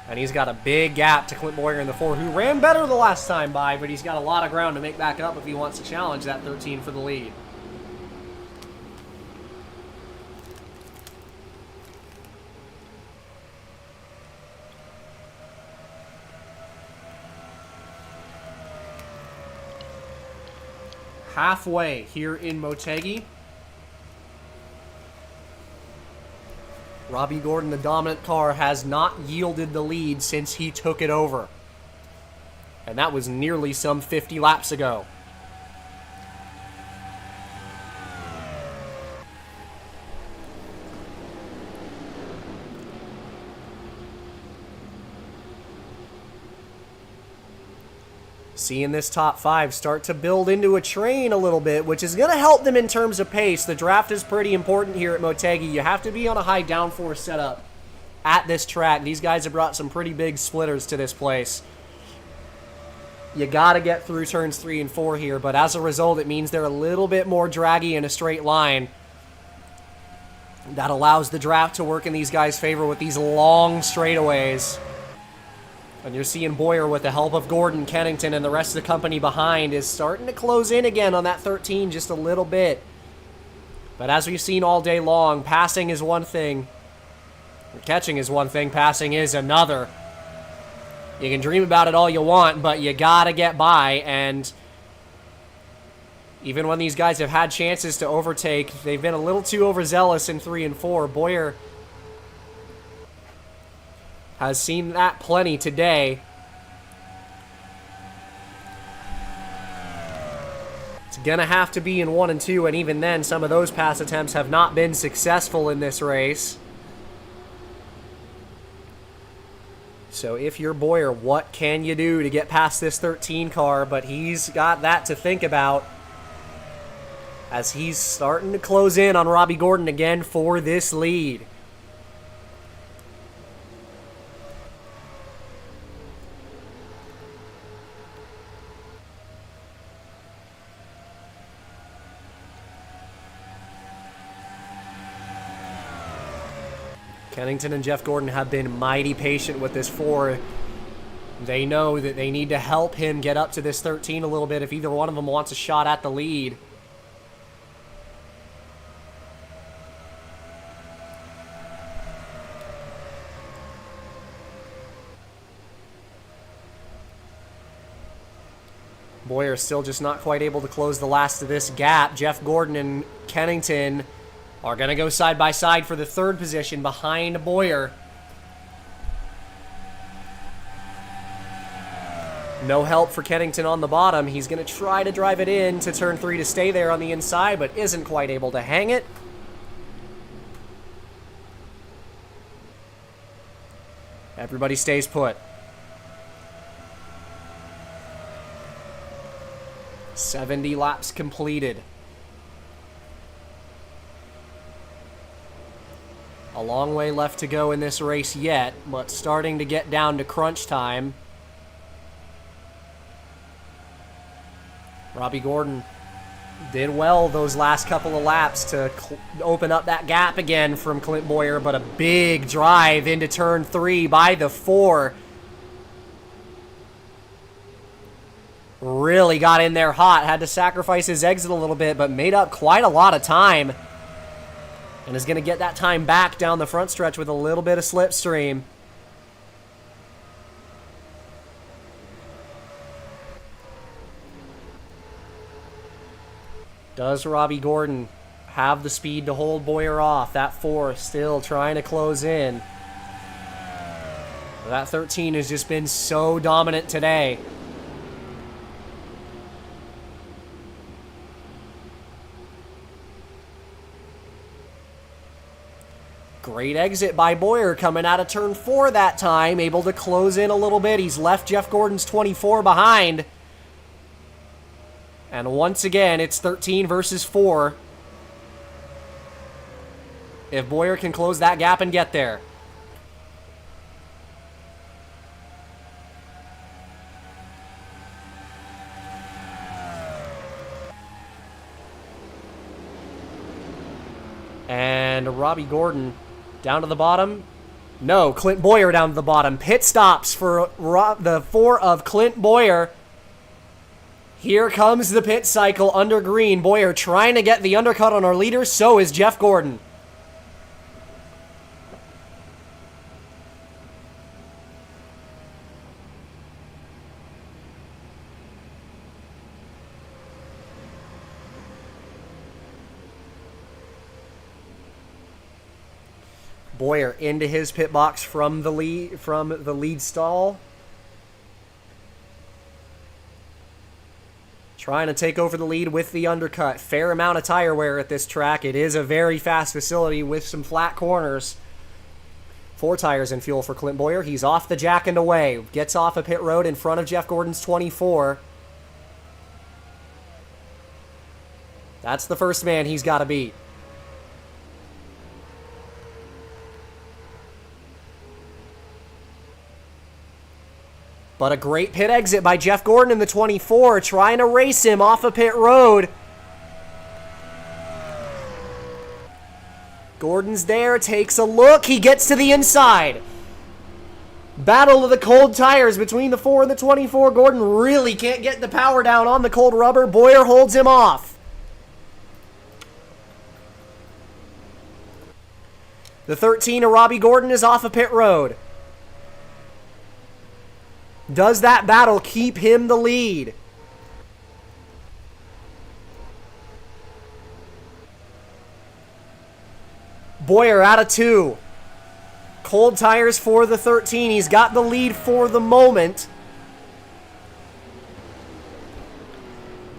And he's got a big gap to Clint Boyer in the 4, who ran better the last time by, but he's got a lot of ground to make back up if he wants to challenge that 13 for the lead. Halfway here in Motegi. Robbie Gordon, the dominant car, has not yielded the lead since he took it over. And that was nearly some 50 laps ago. Seeing this top 5 start to build into a train a little bit, which is going to help them in terms of pace. The draft is pretty important here at Motegi. You have to be on a high downforce setup at this track. These guys have brought some pretty big splitters to this place. You got to get through turns 3 and 4 here, but as a result, it means they're a little bit more draggy in a straight line. That allows the draft to work in these guys' favor with these long straightaways. And you're seeing Boyer, with the help of Gordon, Kennington, and the rest of the company behind, is starting to close in again on that 13 just a little bit. But as we've seen all day long, passing is one thing. Catching is one thing, passing is another. You can dream about it all you want, but you gotta get by. And even when these guys have had chances to overtake, they've been a little too overzealous in 3 and 4. Boyer has seen that plenty today. It's gonna have to be in 1 and 2, and even then, some of those pass attempts have not been successful in this race. So if you're Boyer, what can you do to get past this 13 car? But he's got that to think about as he's starting to close in on Robbie Gordon again for this lead. Kennington and Jeff Gordon have been mighty patient with this 4. They know that they need to help him get up to this 13 a little bit if either one of them wants a shot at the lead. Boyer still just not quite able to close the last of this gap. Jeff Gordon and Kennington are going to go side by side for the 3rd position behind Boyer. No help for Kennington on the bottom. He's going to try to drive it in to turn 3 to stay there on the inside, but isn't quite able to hang it. Everybody stays put. 70 laps completed. A long way left to go in this race yet, but starting to get down to crunch time. Robbie Gordon did well those last couple of laps to open up that gap again from Clint Boyer, but a big drive into turn 3 by the 4. Really got in there hot. Had to sacrifice his exit a little bit, but made up quite a lot of time. And is going to get that time back down the front stretch with a little bit of slipstream. Does Robbie Gordon have the speed to hold Bowyer off? That 4 still trying to close in. That 13 has just been so dominant today. Great exit by Bowyer coming out of turn 4 that time. Able to close in a little bit. He's left Jeff Gordon's 24 behind. And once again, it's 13 versus 4. If Bowyer can close that gap and get there. And Robbie Gordon down to the bottom. No, Clint Bowyer down to the bottom. Pit stops for the 4 of Clint Bowyer. Here comes the pit cycle under green. Bowyer trying to get the undercut on our leader. So is Jeff Gordon. Bowyer into his pit box from the lead stall. Trying to take over the lead with the undercut. Fair amount of tire wear at this track. It is a very fast facility with some flat corners. 4 tires in fuel for Clint Bowyer. He's off the jack and away. Gets off a pit road in front of Jeff Gordon's 24. That's the first man he's got to beat. But a great pit exit by Jeff Gordon in the 24, trying to race him off a pit road. Gordon's there, takes a look, he gets to the inside. Battle of the cold tires between the 4 and the 24. Gordon really can't get the power down on the cold rubber. Bowyer holds him off. The 13 of Robbie Gordon is off a pit road. Does that battle keep him the lead? Bowyer out of 2. Cold tires for the 13. He's got the lead for the moment.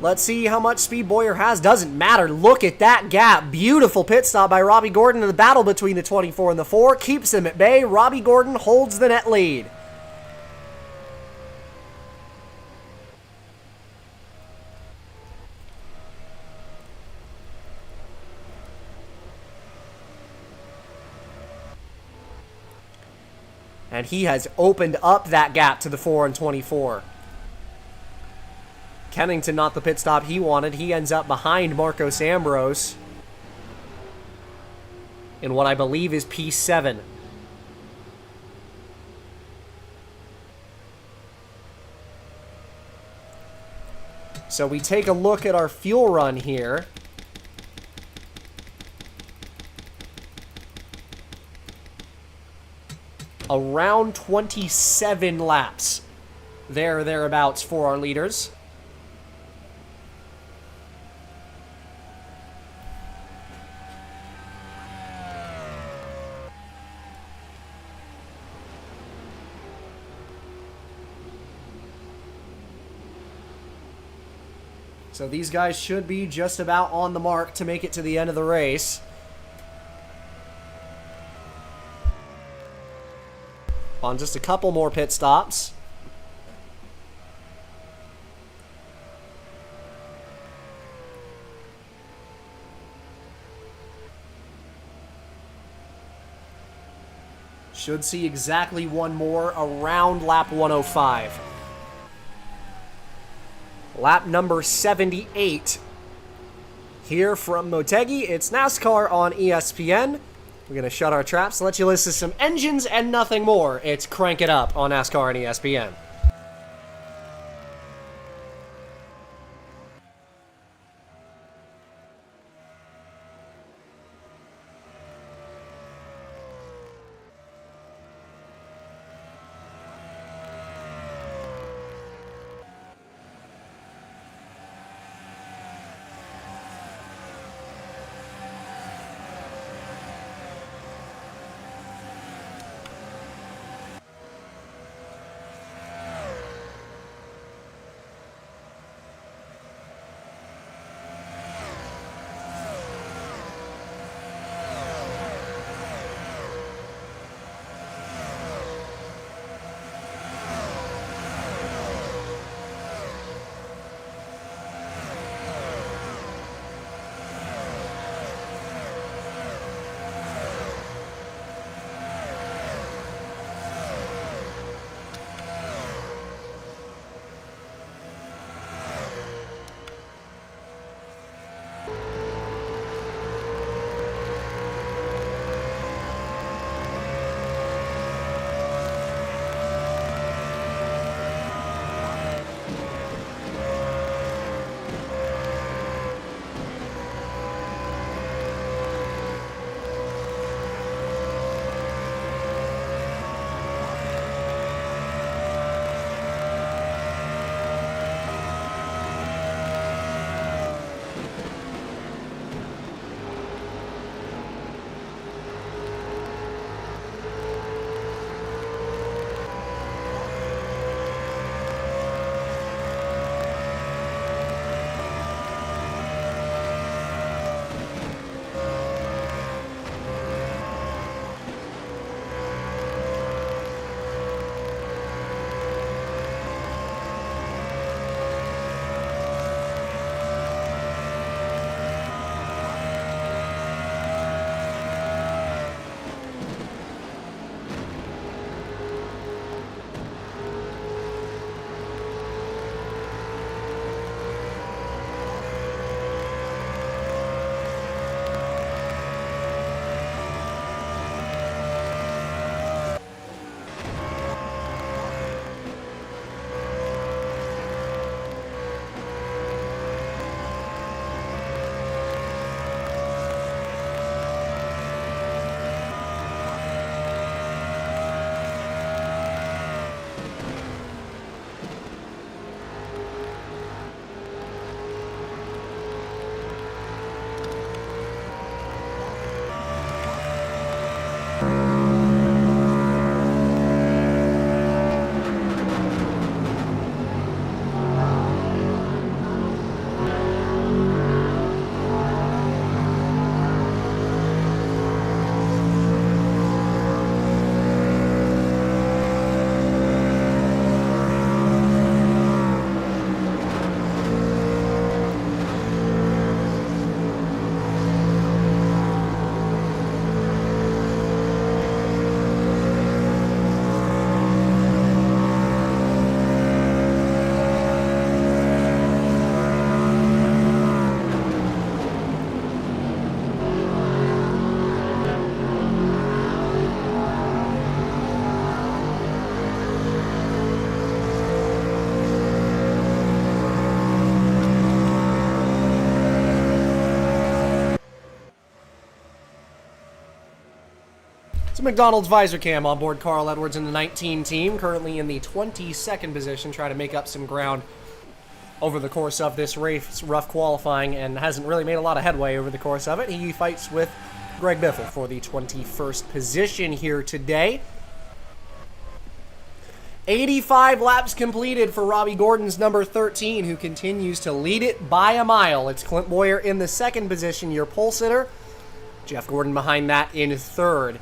Let's see how much speed Bowyer has. Doesn't matter. Look at that gap. Beautiful pit stop by Robbie Gordon in the battle between the 24 and the 4. Keeps him at bay. Robbie Gordon holds the net lead. And he has opened up that gap to the 4 and 24. Kennington not the pit stop he wanted. He ends up behind Marcos Ambrose in what I believe is P7. So we take a look at our fuel run here. Around 27 laps there or thereabouts for our leaders. So these guys should be just about on the mark to make it to the end of the race. On just a couple more pit stops. Should see exactly one more around lap 105. Lap number 78. Here from Motegi, it's NASCAR on ESPN. We're going to shut our traps, let you listen to some engines and nothing more. It's Crank It Up on NASCAR and ESPN. So McDonald's visor cam on board Carl Edwards in the 19 team, currently in the 22nd position, trying to make up some ground over the course of this race, rough qualifying, and hasn't really made a lot of headway over the course of it. He fights with Greg Biffle for the 21st position here today. 85 laps completed for Robbie Gordon's number 13, who continues to lead it by a mile. It's Clint Boyer in the second position, your pole sitter. Jeff Gordon behind that in third.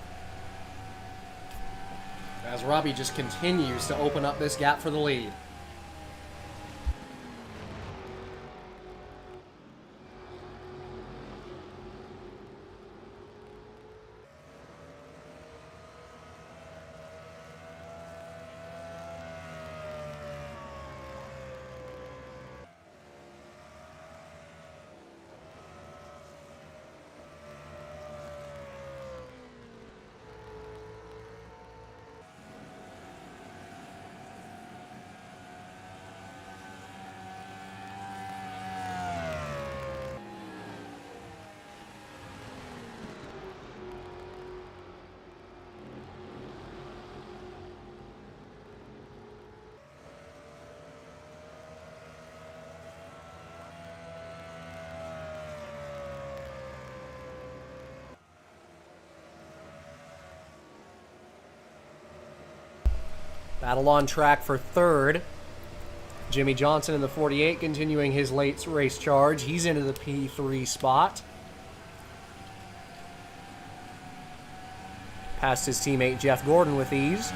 As Robbie just continues to open up this gap for the lead. Battle on track for third. Jimmy Johnson in the 48 continuing his late race charge. He's into the P3 spot. Past his teammate Jeff Gordon with ease.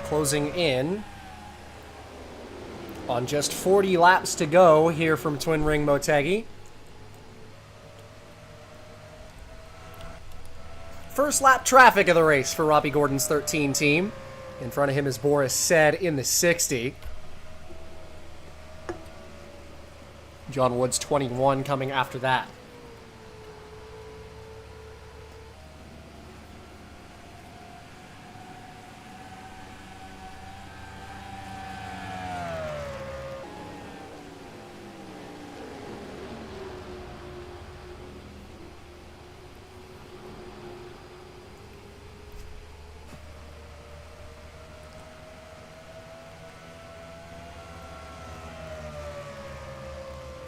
Closing in on just 40 laps to go here from Twin Ring Motegi. First lap traffic of the race for Robbie Gordon's 13 team. In front of him is Boris Said in the 60. John Woods 21 coming after that.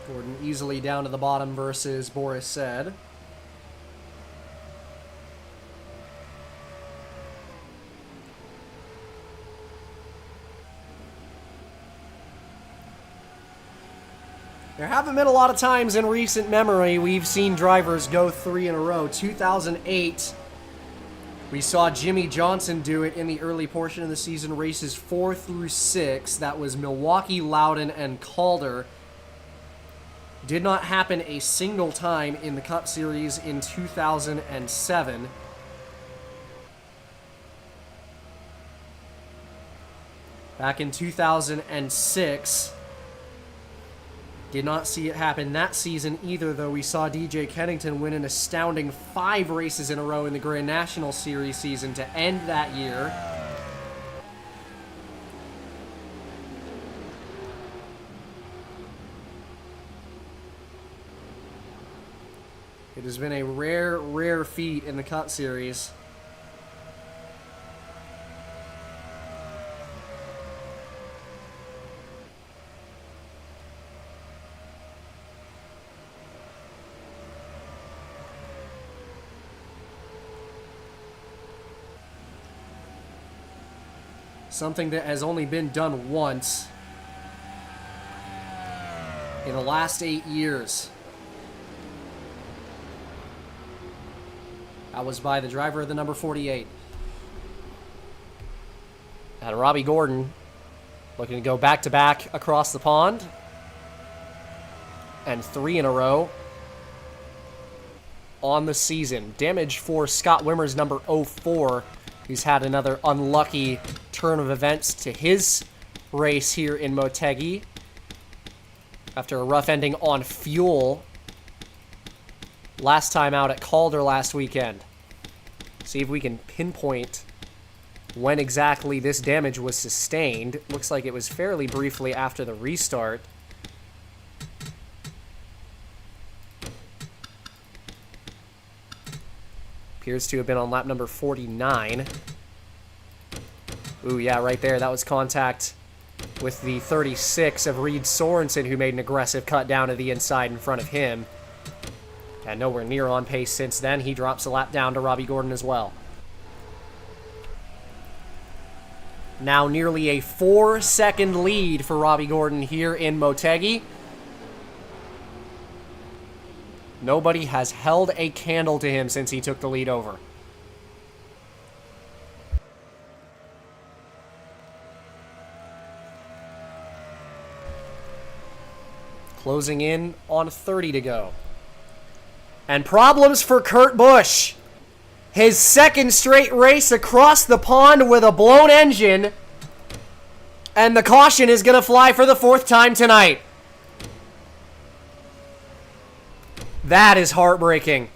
Gordon easily down to the bottom versus Boris Said. There haven't been a lot of times in recent memory we've seen drivers go 3 in a row. 2008, we saw Jimmy Johnson do it in the early portion of the season, races 4 through 6. That was Milwaukee, Loudon, and Calder. Did not happen a single time in the Cup Series in 2007. Back in 2006, did not see it happen that season either, though we saw DJ Kennington win an astounding 5 races in a row in the Grand National Series season to end that year. It has been a rare, rare feat in the Cup Series. Something that has only been done once in the last 8 years. That was by the driver of the number 48. And Robbie Gordon looking to go back-to-back across the pond. And 3 in a row on the season. Damage for Scott Wimmer's number 04, who's had another unlucky turn of events to his race here in Motegi after a rough ending on fuel last time out at Calder last weekend. See if we can pinpoint when exactly this damage was sustained. Looks like it was fairly briefly after the restart. Appears to have been on lap number 49. Ooh, yeah, right there. That was contact with the 36 of Reed Sorensen, who made an aggressive cut down to the inside in front of him. And nowhere near on pace since then. He drops a lap down to Robbie Gordon as well. Now nearly a 4-second lead for Robbie Gordon here in Motegi. Nobody has held a candle to him since he took the lead over. Closing in on 30 to go. And problems for Kurt Busch. His second straight race across the pond with a blown engine. And the caution is going to fly for the 4th time tonight. That is heartbreaking.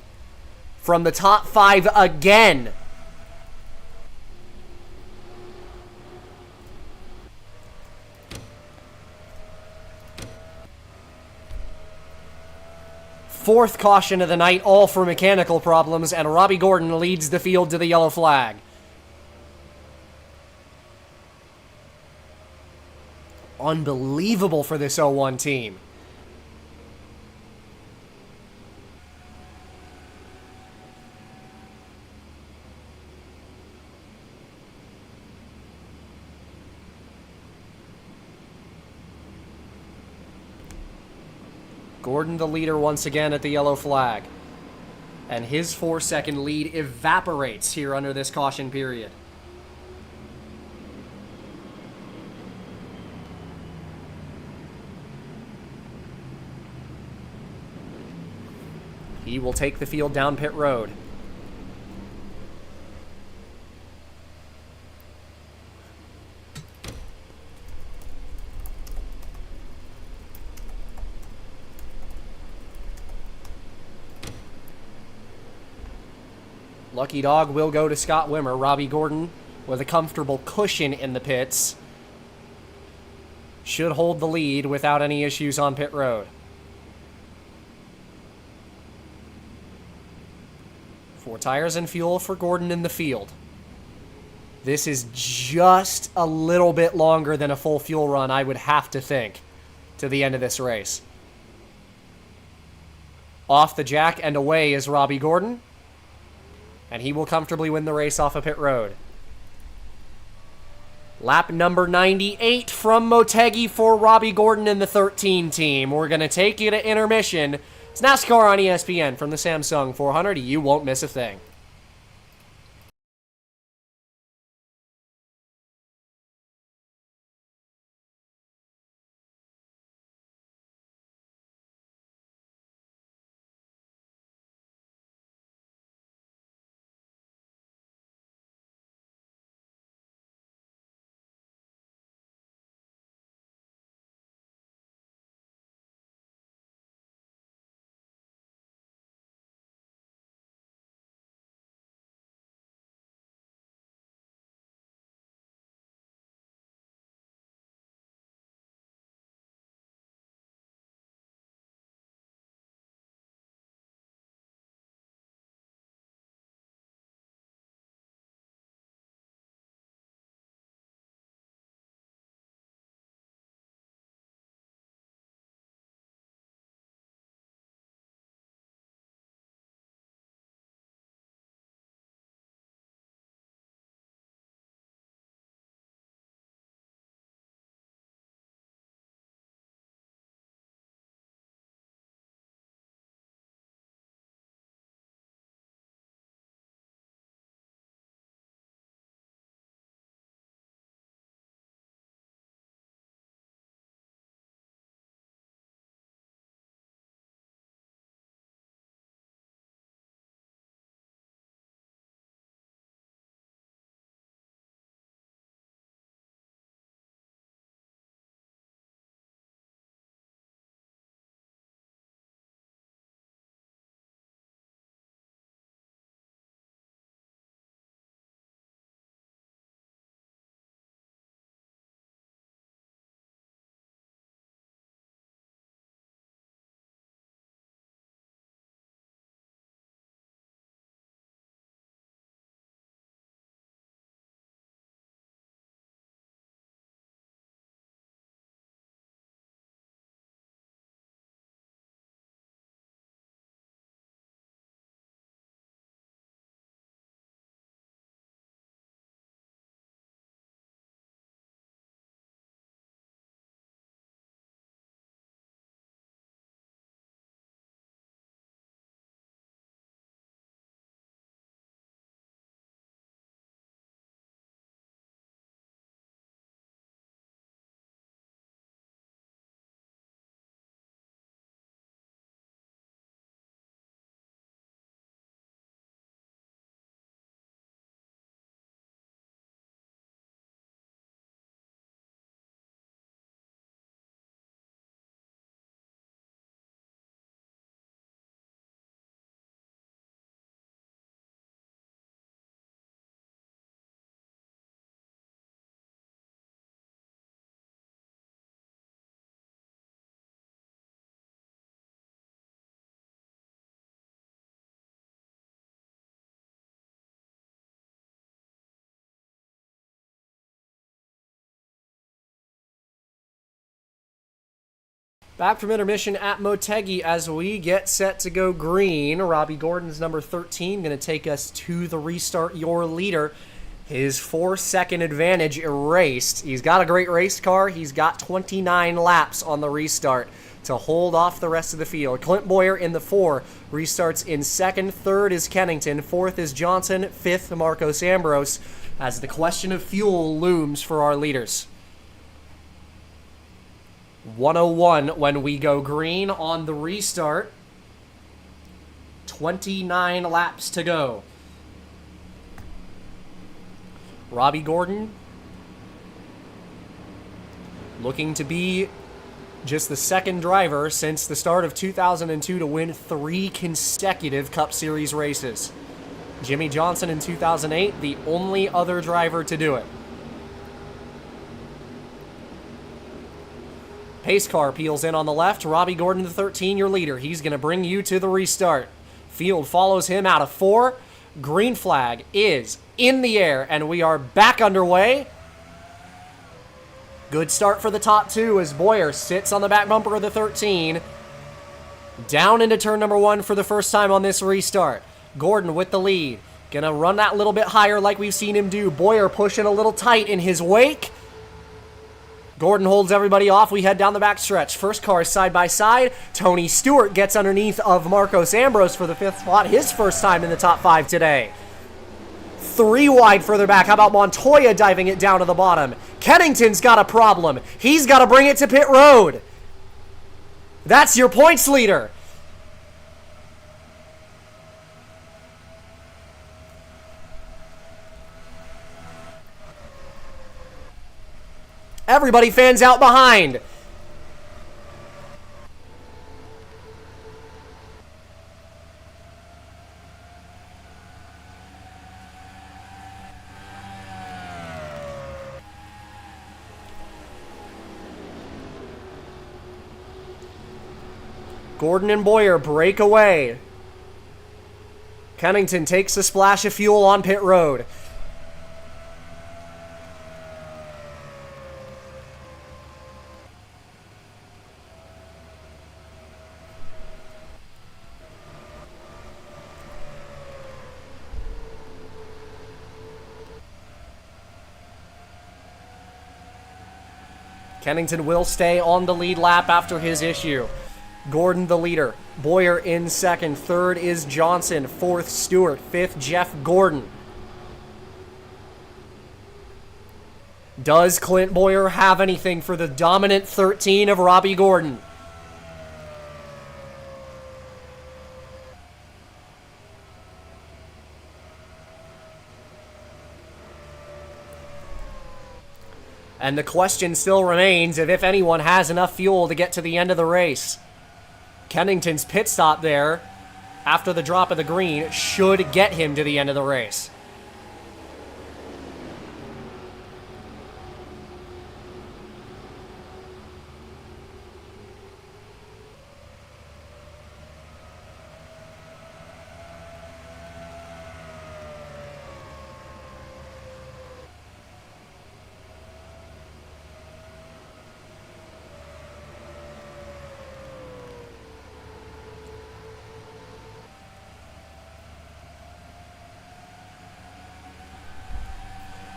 From the top 5 again. Fourth caution of the night, all for mechanical problems, and Robbie Gordon leads the field to the yellow flag. Unbelievable for this 0-1 team. Gordon the leader once again at the yellow flag. And his 4-second lead evaporates here under this caution period. He will take the field down pit road. Lucky dog will go to Scott Wimmer. Robbie Gordon with a comfortable cushion in the pits should hold the lead without any issues on pit road. Four tires and fuel for Gordon in the field. This is just a little bit longer than a full fuel run, I would have to think, to the end of this race. Off the jack and away is Robbie Gordon. And he will comfortably win the race off of pit road. Lap number 98 from Motegi for Robbie Gordon and the 13 team. We're going to take you to intermission. It's NASCAR on ESPN from the Samsung 400. You won't miss a thing. Back from intermission at Motegi as we get set to go green. Robbie Gordon's number 13 going to take us to the restart. Your leader, his 4-second advantage erased. He's got a great race car. He's got 29 laps on the restart to hold off the rest of the field. Clint Boyer in the 4 restarts in second. Third is Kennington. Fourth is Johnson. Fifth, Marcos Ambrose, as the question of fuel looms for our leaders. 101 when we go green on the restart. 29 laps to go. Robbie Gordon looking to be just the second driver since the start of 2002 to win 3 consecutive Cup Series races. Jimmy Johnson in 2008, the only other driver to do it. Pace car peels in on the left. Robbie Gordon, the 13, your leader. He's going to bring you to the restart. Field follows him out of 4. Green flag is in the air, and we are back underway. Good start for the top 2 as Boyer sits on the back bumper of the 13. Down into turn number 1 for the first time on this restart. Gordon with the lead. Gonna run that little bit higher like we've seen him do. Boyer pushing a little tight in his wake. Gordon holds everybody off. We head down the back stretch. First car side by side. Tony Stewart gets underneath of Marcos Ambrose for the 5th spot. His first time in the top 5 today. 3 wide further back. How about Montoya diving it down to the bottom? Kennington's got a problem. He's got to bring it to pit road. That's your points leader. Everybody fans out behind. Gordon and Boyer break away. Kennington takes a splash of fuel on pit road. Kennington will stay on the lead lap after his issue. Gordon the leader. Boyer in second. Third is Johnson. Fourth, Stewart. Fifth, Jeff Gordon. Does Clint Boyer have anything for the dominant 13 of Robbie Gordon? And the question still remains if anyone has enough fuel to get to the end of the race. Kennington's pit stop there after the drop of the green should get him to the end of the race.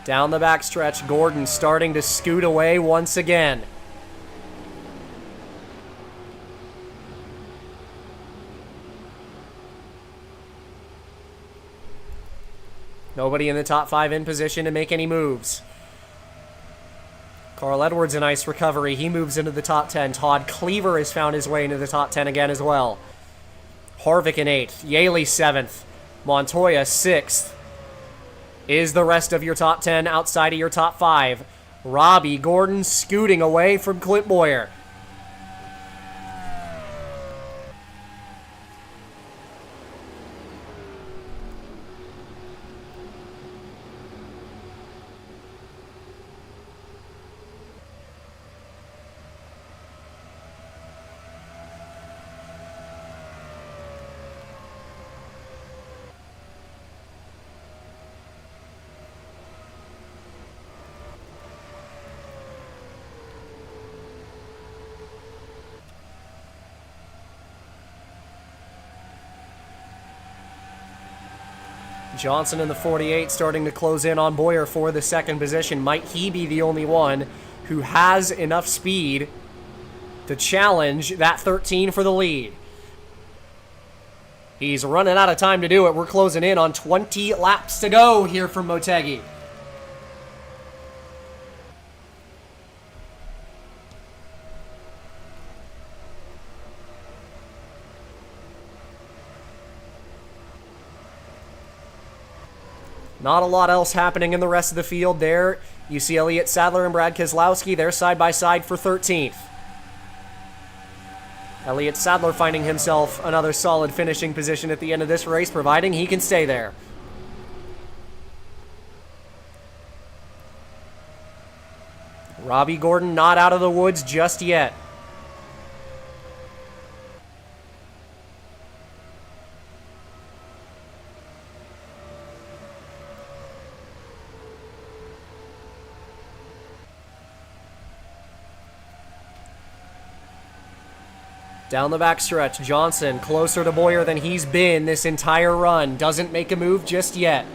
Down the backstretch, Gordon starting to scoot away once again. Nobody in the top 5 in position to make any moves. Carl Edwards, a nice recovery. He moves into the top 10. Todd Cleaver has found his way into the top 10 again as well. Harvick in 8th. Yaley 7th. Montoya 6th. Is the rest of your top 10 outside of your top 5? Robbie Gordon scooting away from Clint Boyer. Johnson in the 48 starting to close in on Boyer for the second position. Might he be the only one who has enough speed to challenge that 13 for the lead? He's running out of time to do it. We're closing in on 20 laps to go here from Motegi. Not a lot else happening in the rest of the field there. You see Elliott Sadler and Brad Keselowski. They're side by side for 13th. Elliott Sadler finding himself another solid finishing position at the end of this race, providing he can stay there. Robbie Gordon not out of the woods just yet. Down the backstretch, Johnson closer to Boyer than he's been this entire run. Doesn't make a move just yet.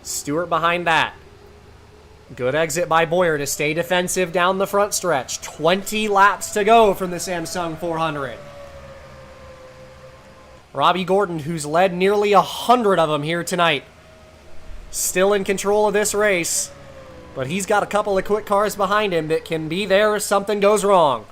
Stewart behind that. Good exit by Boyer to stay defensive down the front stretch. 20 laps to go from the Samsung 400. Robbie Gordon, who's led nearly 100 of them here tonight, still in control of this race. But he's got a couple of quick cars behind him that can be there if something goes wrong.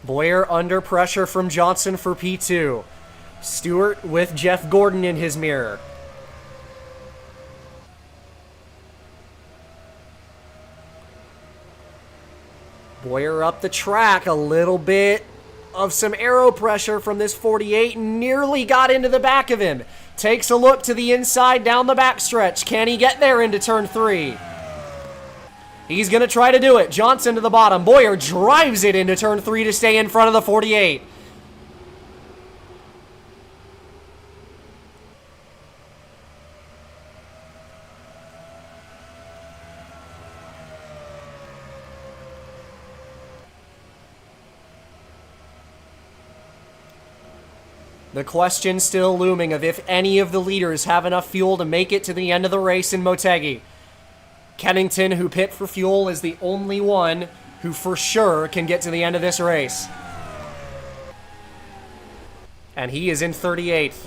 Boyer under pressure from Johnson for P2. Stewart with Jeff Gordon in his mirror. Boyer up the track, a little bit of some aero pressure from this 48, nearly got into the back of him. Takes a look to the inside down the backstretch. Can he get there into turn 3? He's going to try to do it. Johnson to the bottom. Boyer drives it into turn 3 to stay in front of the 48. The question still looming of if any of the leaders have enough fuel to make it to the end of the race in Motegi. Kennington, who pit for fuel, is the only one who for sure can get to the end of this race. And he is in 38th.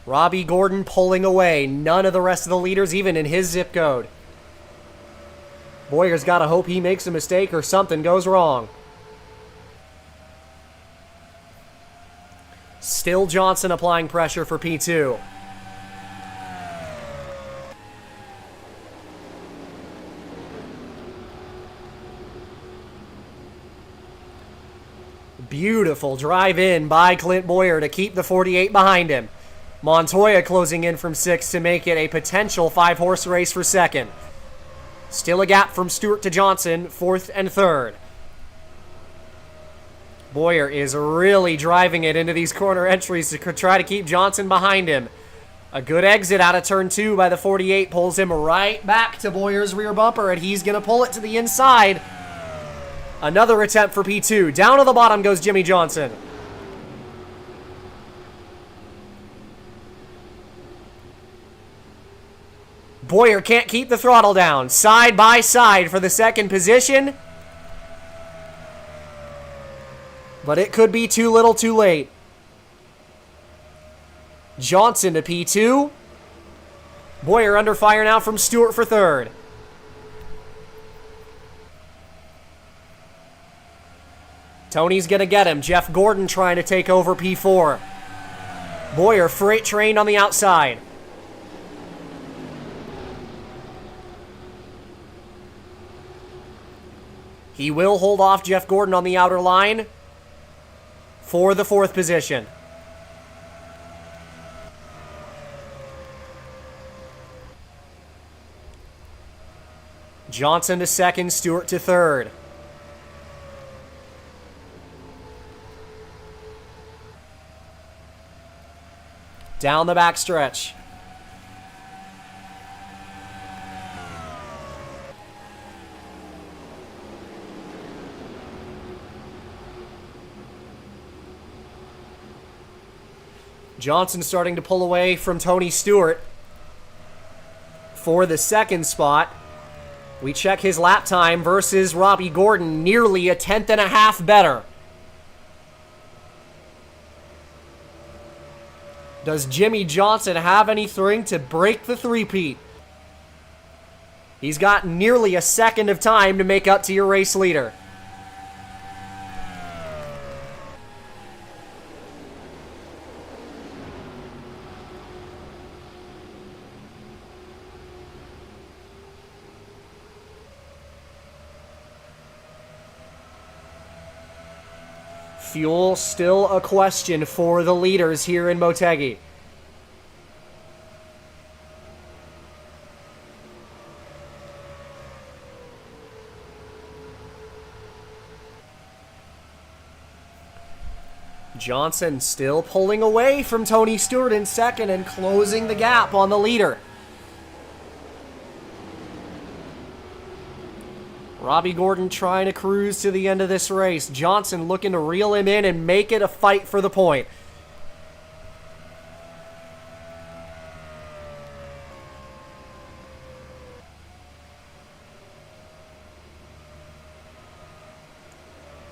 Robbie Gordon pulling away. None of the rest of the leaders even in his zip code. Boyer's got to hope he makes a mistake or something goes wrong. Still Johnson applying pressure for P2. Beautiful drive in by Clint Boyer to keep the 48 behind him. Montoya closing in from 6th to make it a potential 5-horse race for 2nd. Still a gap from Stewart to Johnson, 4th and 3rd. Boyer is really driving it into these corner entries to try to keep Johnson behind him. A good exit out of turn 2 by the 48 pulls him right back to Boyer's rear bumper, and he's going to pull it to the inside. Another attempt for P2. Down to the bottom goes Jimmy Johnson. Boyer can't keep the throttle down. Side by side for the 2nd position. But it could be too little too late. Johnson to P2. Boyer under fire now from Stewart for 3rd. Tony's going to get him. Jeff Gordon trying to take over P4. Boyer freight trained on the outside. He will hold off Jeff Gordon on the outer line for the 4th position. Johnson to second, Stewart to third. Down the backstretch. Johnson starting to pull away from Tony Stewart for the second spot. We check his lap time versus Robbie Gordon, nearly a tenth and a half better. Does Jimmy Johnson have anything to break the three-peat? He's got nearly a second of time to make up to your race leader. Fuel still a question for the leaders here in Motegi. Johnson still pulling away from Tony Stewart in second and closing the gap on the leader. Robbie Gordon trying to cruise to the end of this race. Johnson looking to reel him in and make it a fight for the point.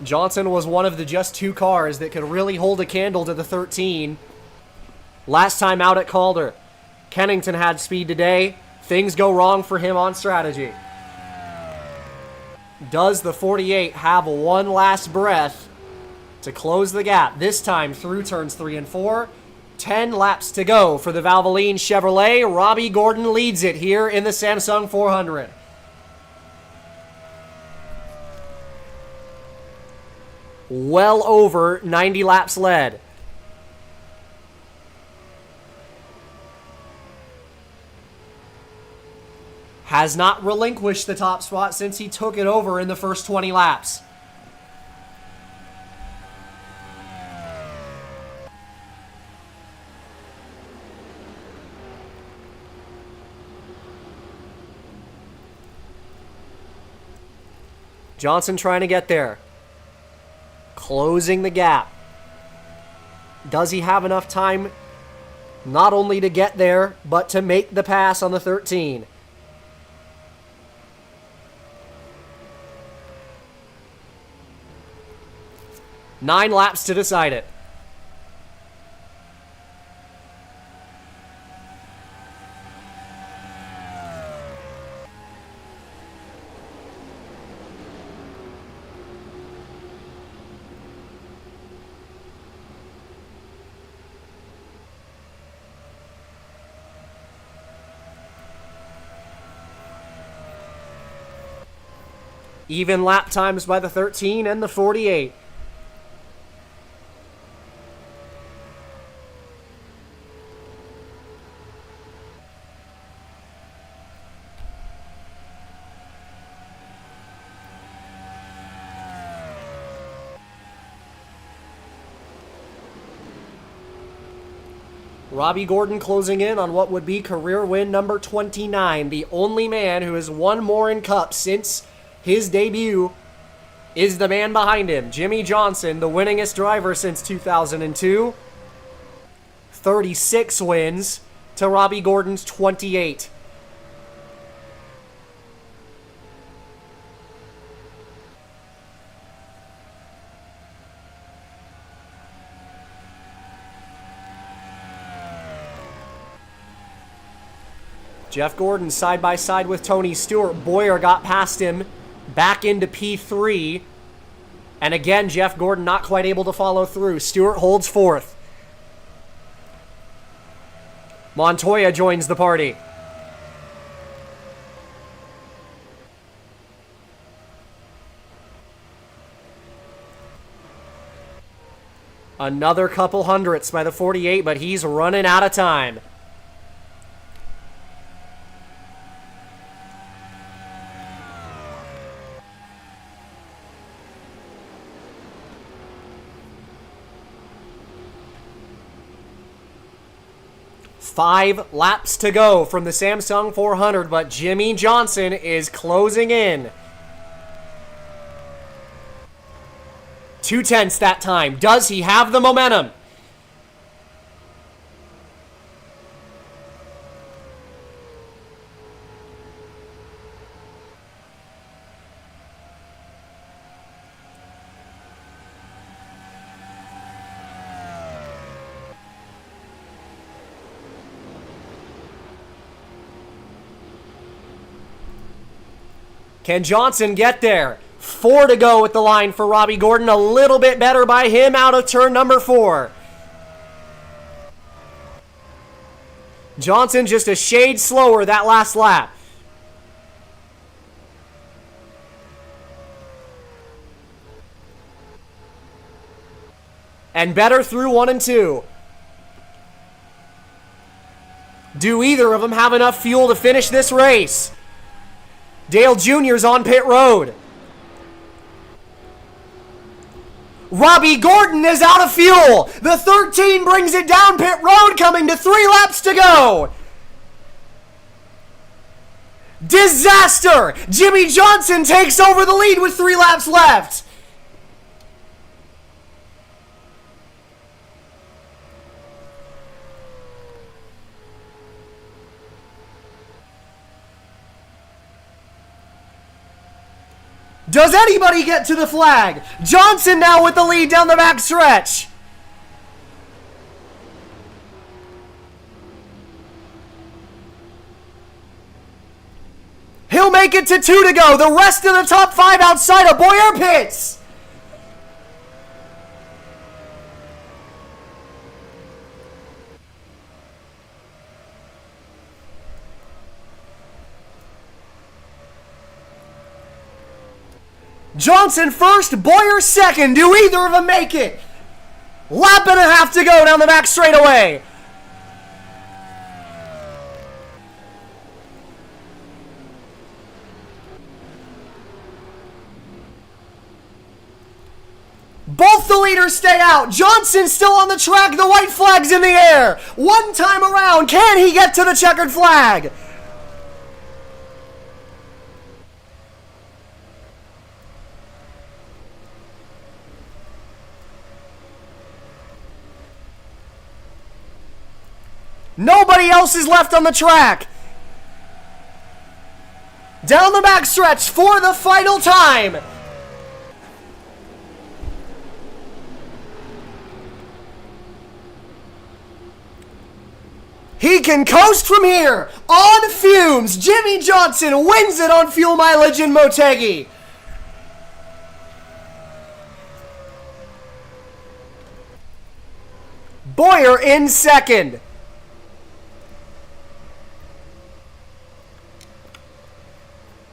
Johnson was one of the just two cars that could really hold a candle to the 13. Last time out at Calder. Kennington had speed today. Things go wrong for him on strategy. Does the 48 have one last breath to close the gap? This time through turns 3 and 4. 10 laps to go for the Valvoline Chevrolet. Robbie Gordon leads it here in the Samsung 400. Well over 90 laps led. Has not relinquished the top spot since he took it over in the first 20 laps. Johnson trying to get there. Closing the gap. Does he have enough time not only to get there, but to make the pass on the 13? Nine laps to decide it. Even lap times by the 13 and the 48. Robbie Gordon closing in on what would be career win number 29. The only man who has won more in Cup since his debut is the man behind him, Jimmy Johnson, the winningest driver since 2002. 36 wins to Robbie Gordon's 28. Jeff Gordon side by side with Tony Stewart. Boyer got past him back into P3. And again, Jeff Gordon not quite able to follow through. Stewart holds fourth. Montoya joins the party. Another couple hundredths by the 48, but he's running out of time. 5 laps to go from the Samsung 400, but Jimmy Johnson is closing in. 2/10 that time. Does he have the momentum? Can Johnson get there? 4 to go at the line for Robbie Gordon. A little bit better by him out of turn number 4. Johnson just a shade slower that last lap. And better through 1 and 2. Do either of them have enough fuel to finish this race? Dale Jr.'s on pit road. Robbie Gordon is out of fuel. The 13 brings it down pit road, coming to 3 laps to go. Disaster! Jimmy Johnson takes over the lead with 3 laps left. Does anybody get to the flag? Johnson now with the lead down the back stretch. He'll make it to 2 to go. The rest of the top 5 outside of Boyer pits. Johnson first, Boyer second. Do either of them make it? Lap and a half to go down the back straightaway. Both the leaders stay out. Johnson still on the track. The white flag's in the air. One time around. Can he get to the checkered flag? Nobody else is left on the track. Down the backstretch for the final time. He can coast from here on fumes. Jimmy Johnson wins it on fuel mileage in Motegi. Boyer in second.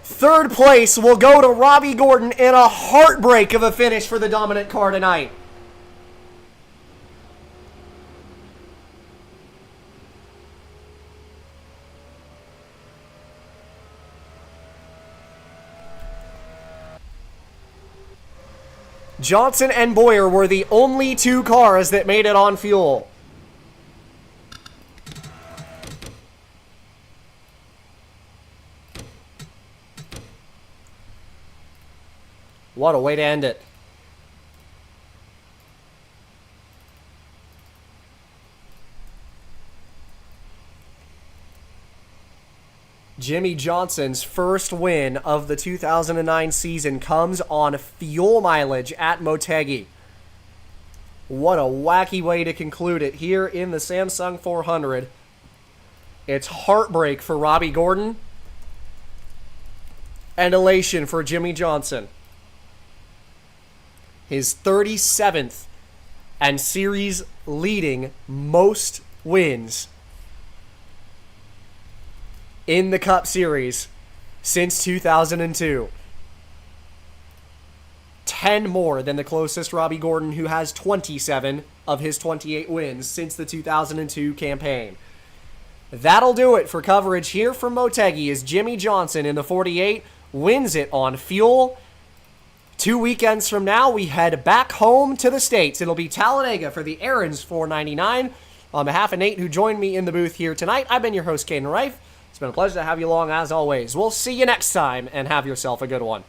Third place will go to Robbie Gordon in a heartbreak of a finish for the dominant car tonight. Johnson and Boyer were the only 2 cars that made it on fuel. What a way to end it. Jimmy Johnson's first win of the 2009 season comes on fuel mileage at Motegi. What a wacky way to conclude it here in the Samsung 400. It's heartbreak for Robbie Gordon and elation for Jimmy Johnson. His 37th and series leading most wins in the Cup Series since 2002. 10 more than the closest Robbie Gordon, who has 27 of his 28 wins since the 2002 campaign. That'll do it for coverage here from Motegi as Jimmy Johnson in the 48 wins it on fuel. 2 weekends from now, we head back home to the States. It'll be Talladega for the Aaron's 499, On behalf of Nate, who joined me in the booth here tonight, I've been your host, Caden Rife. It's been a pleasure to have you along as always. We'll see you next time, and have yourself a good one.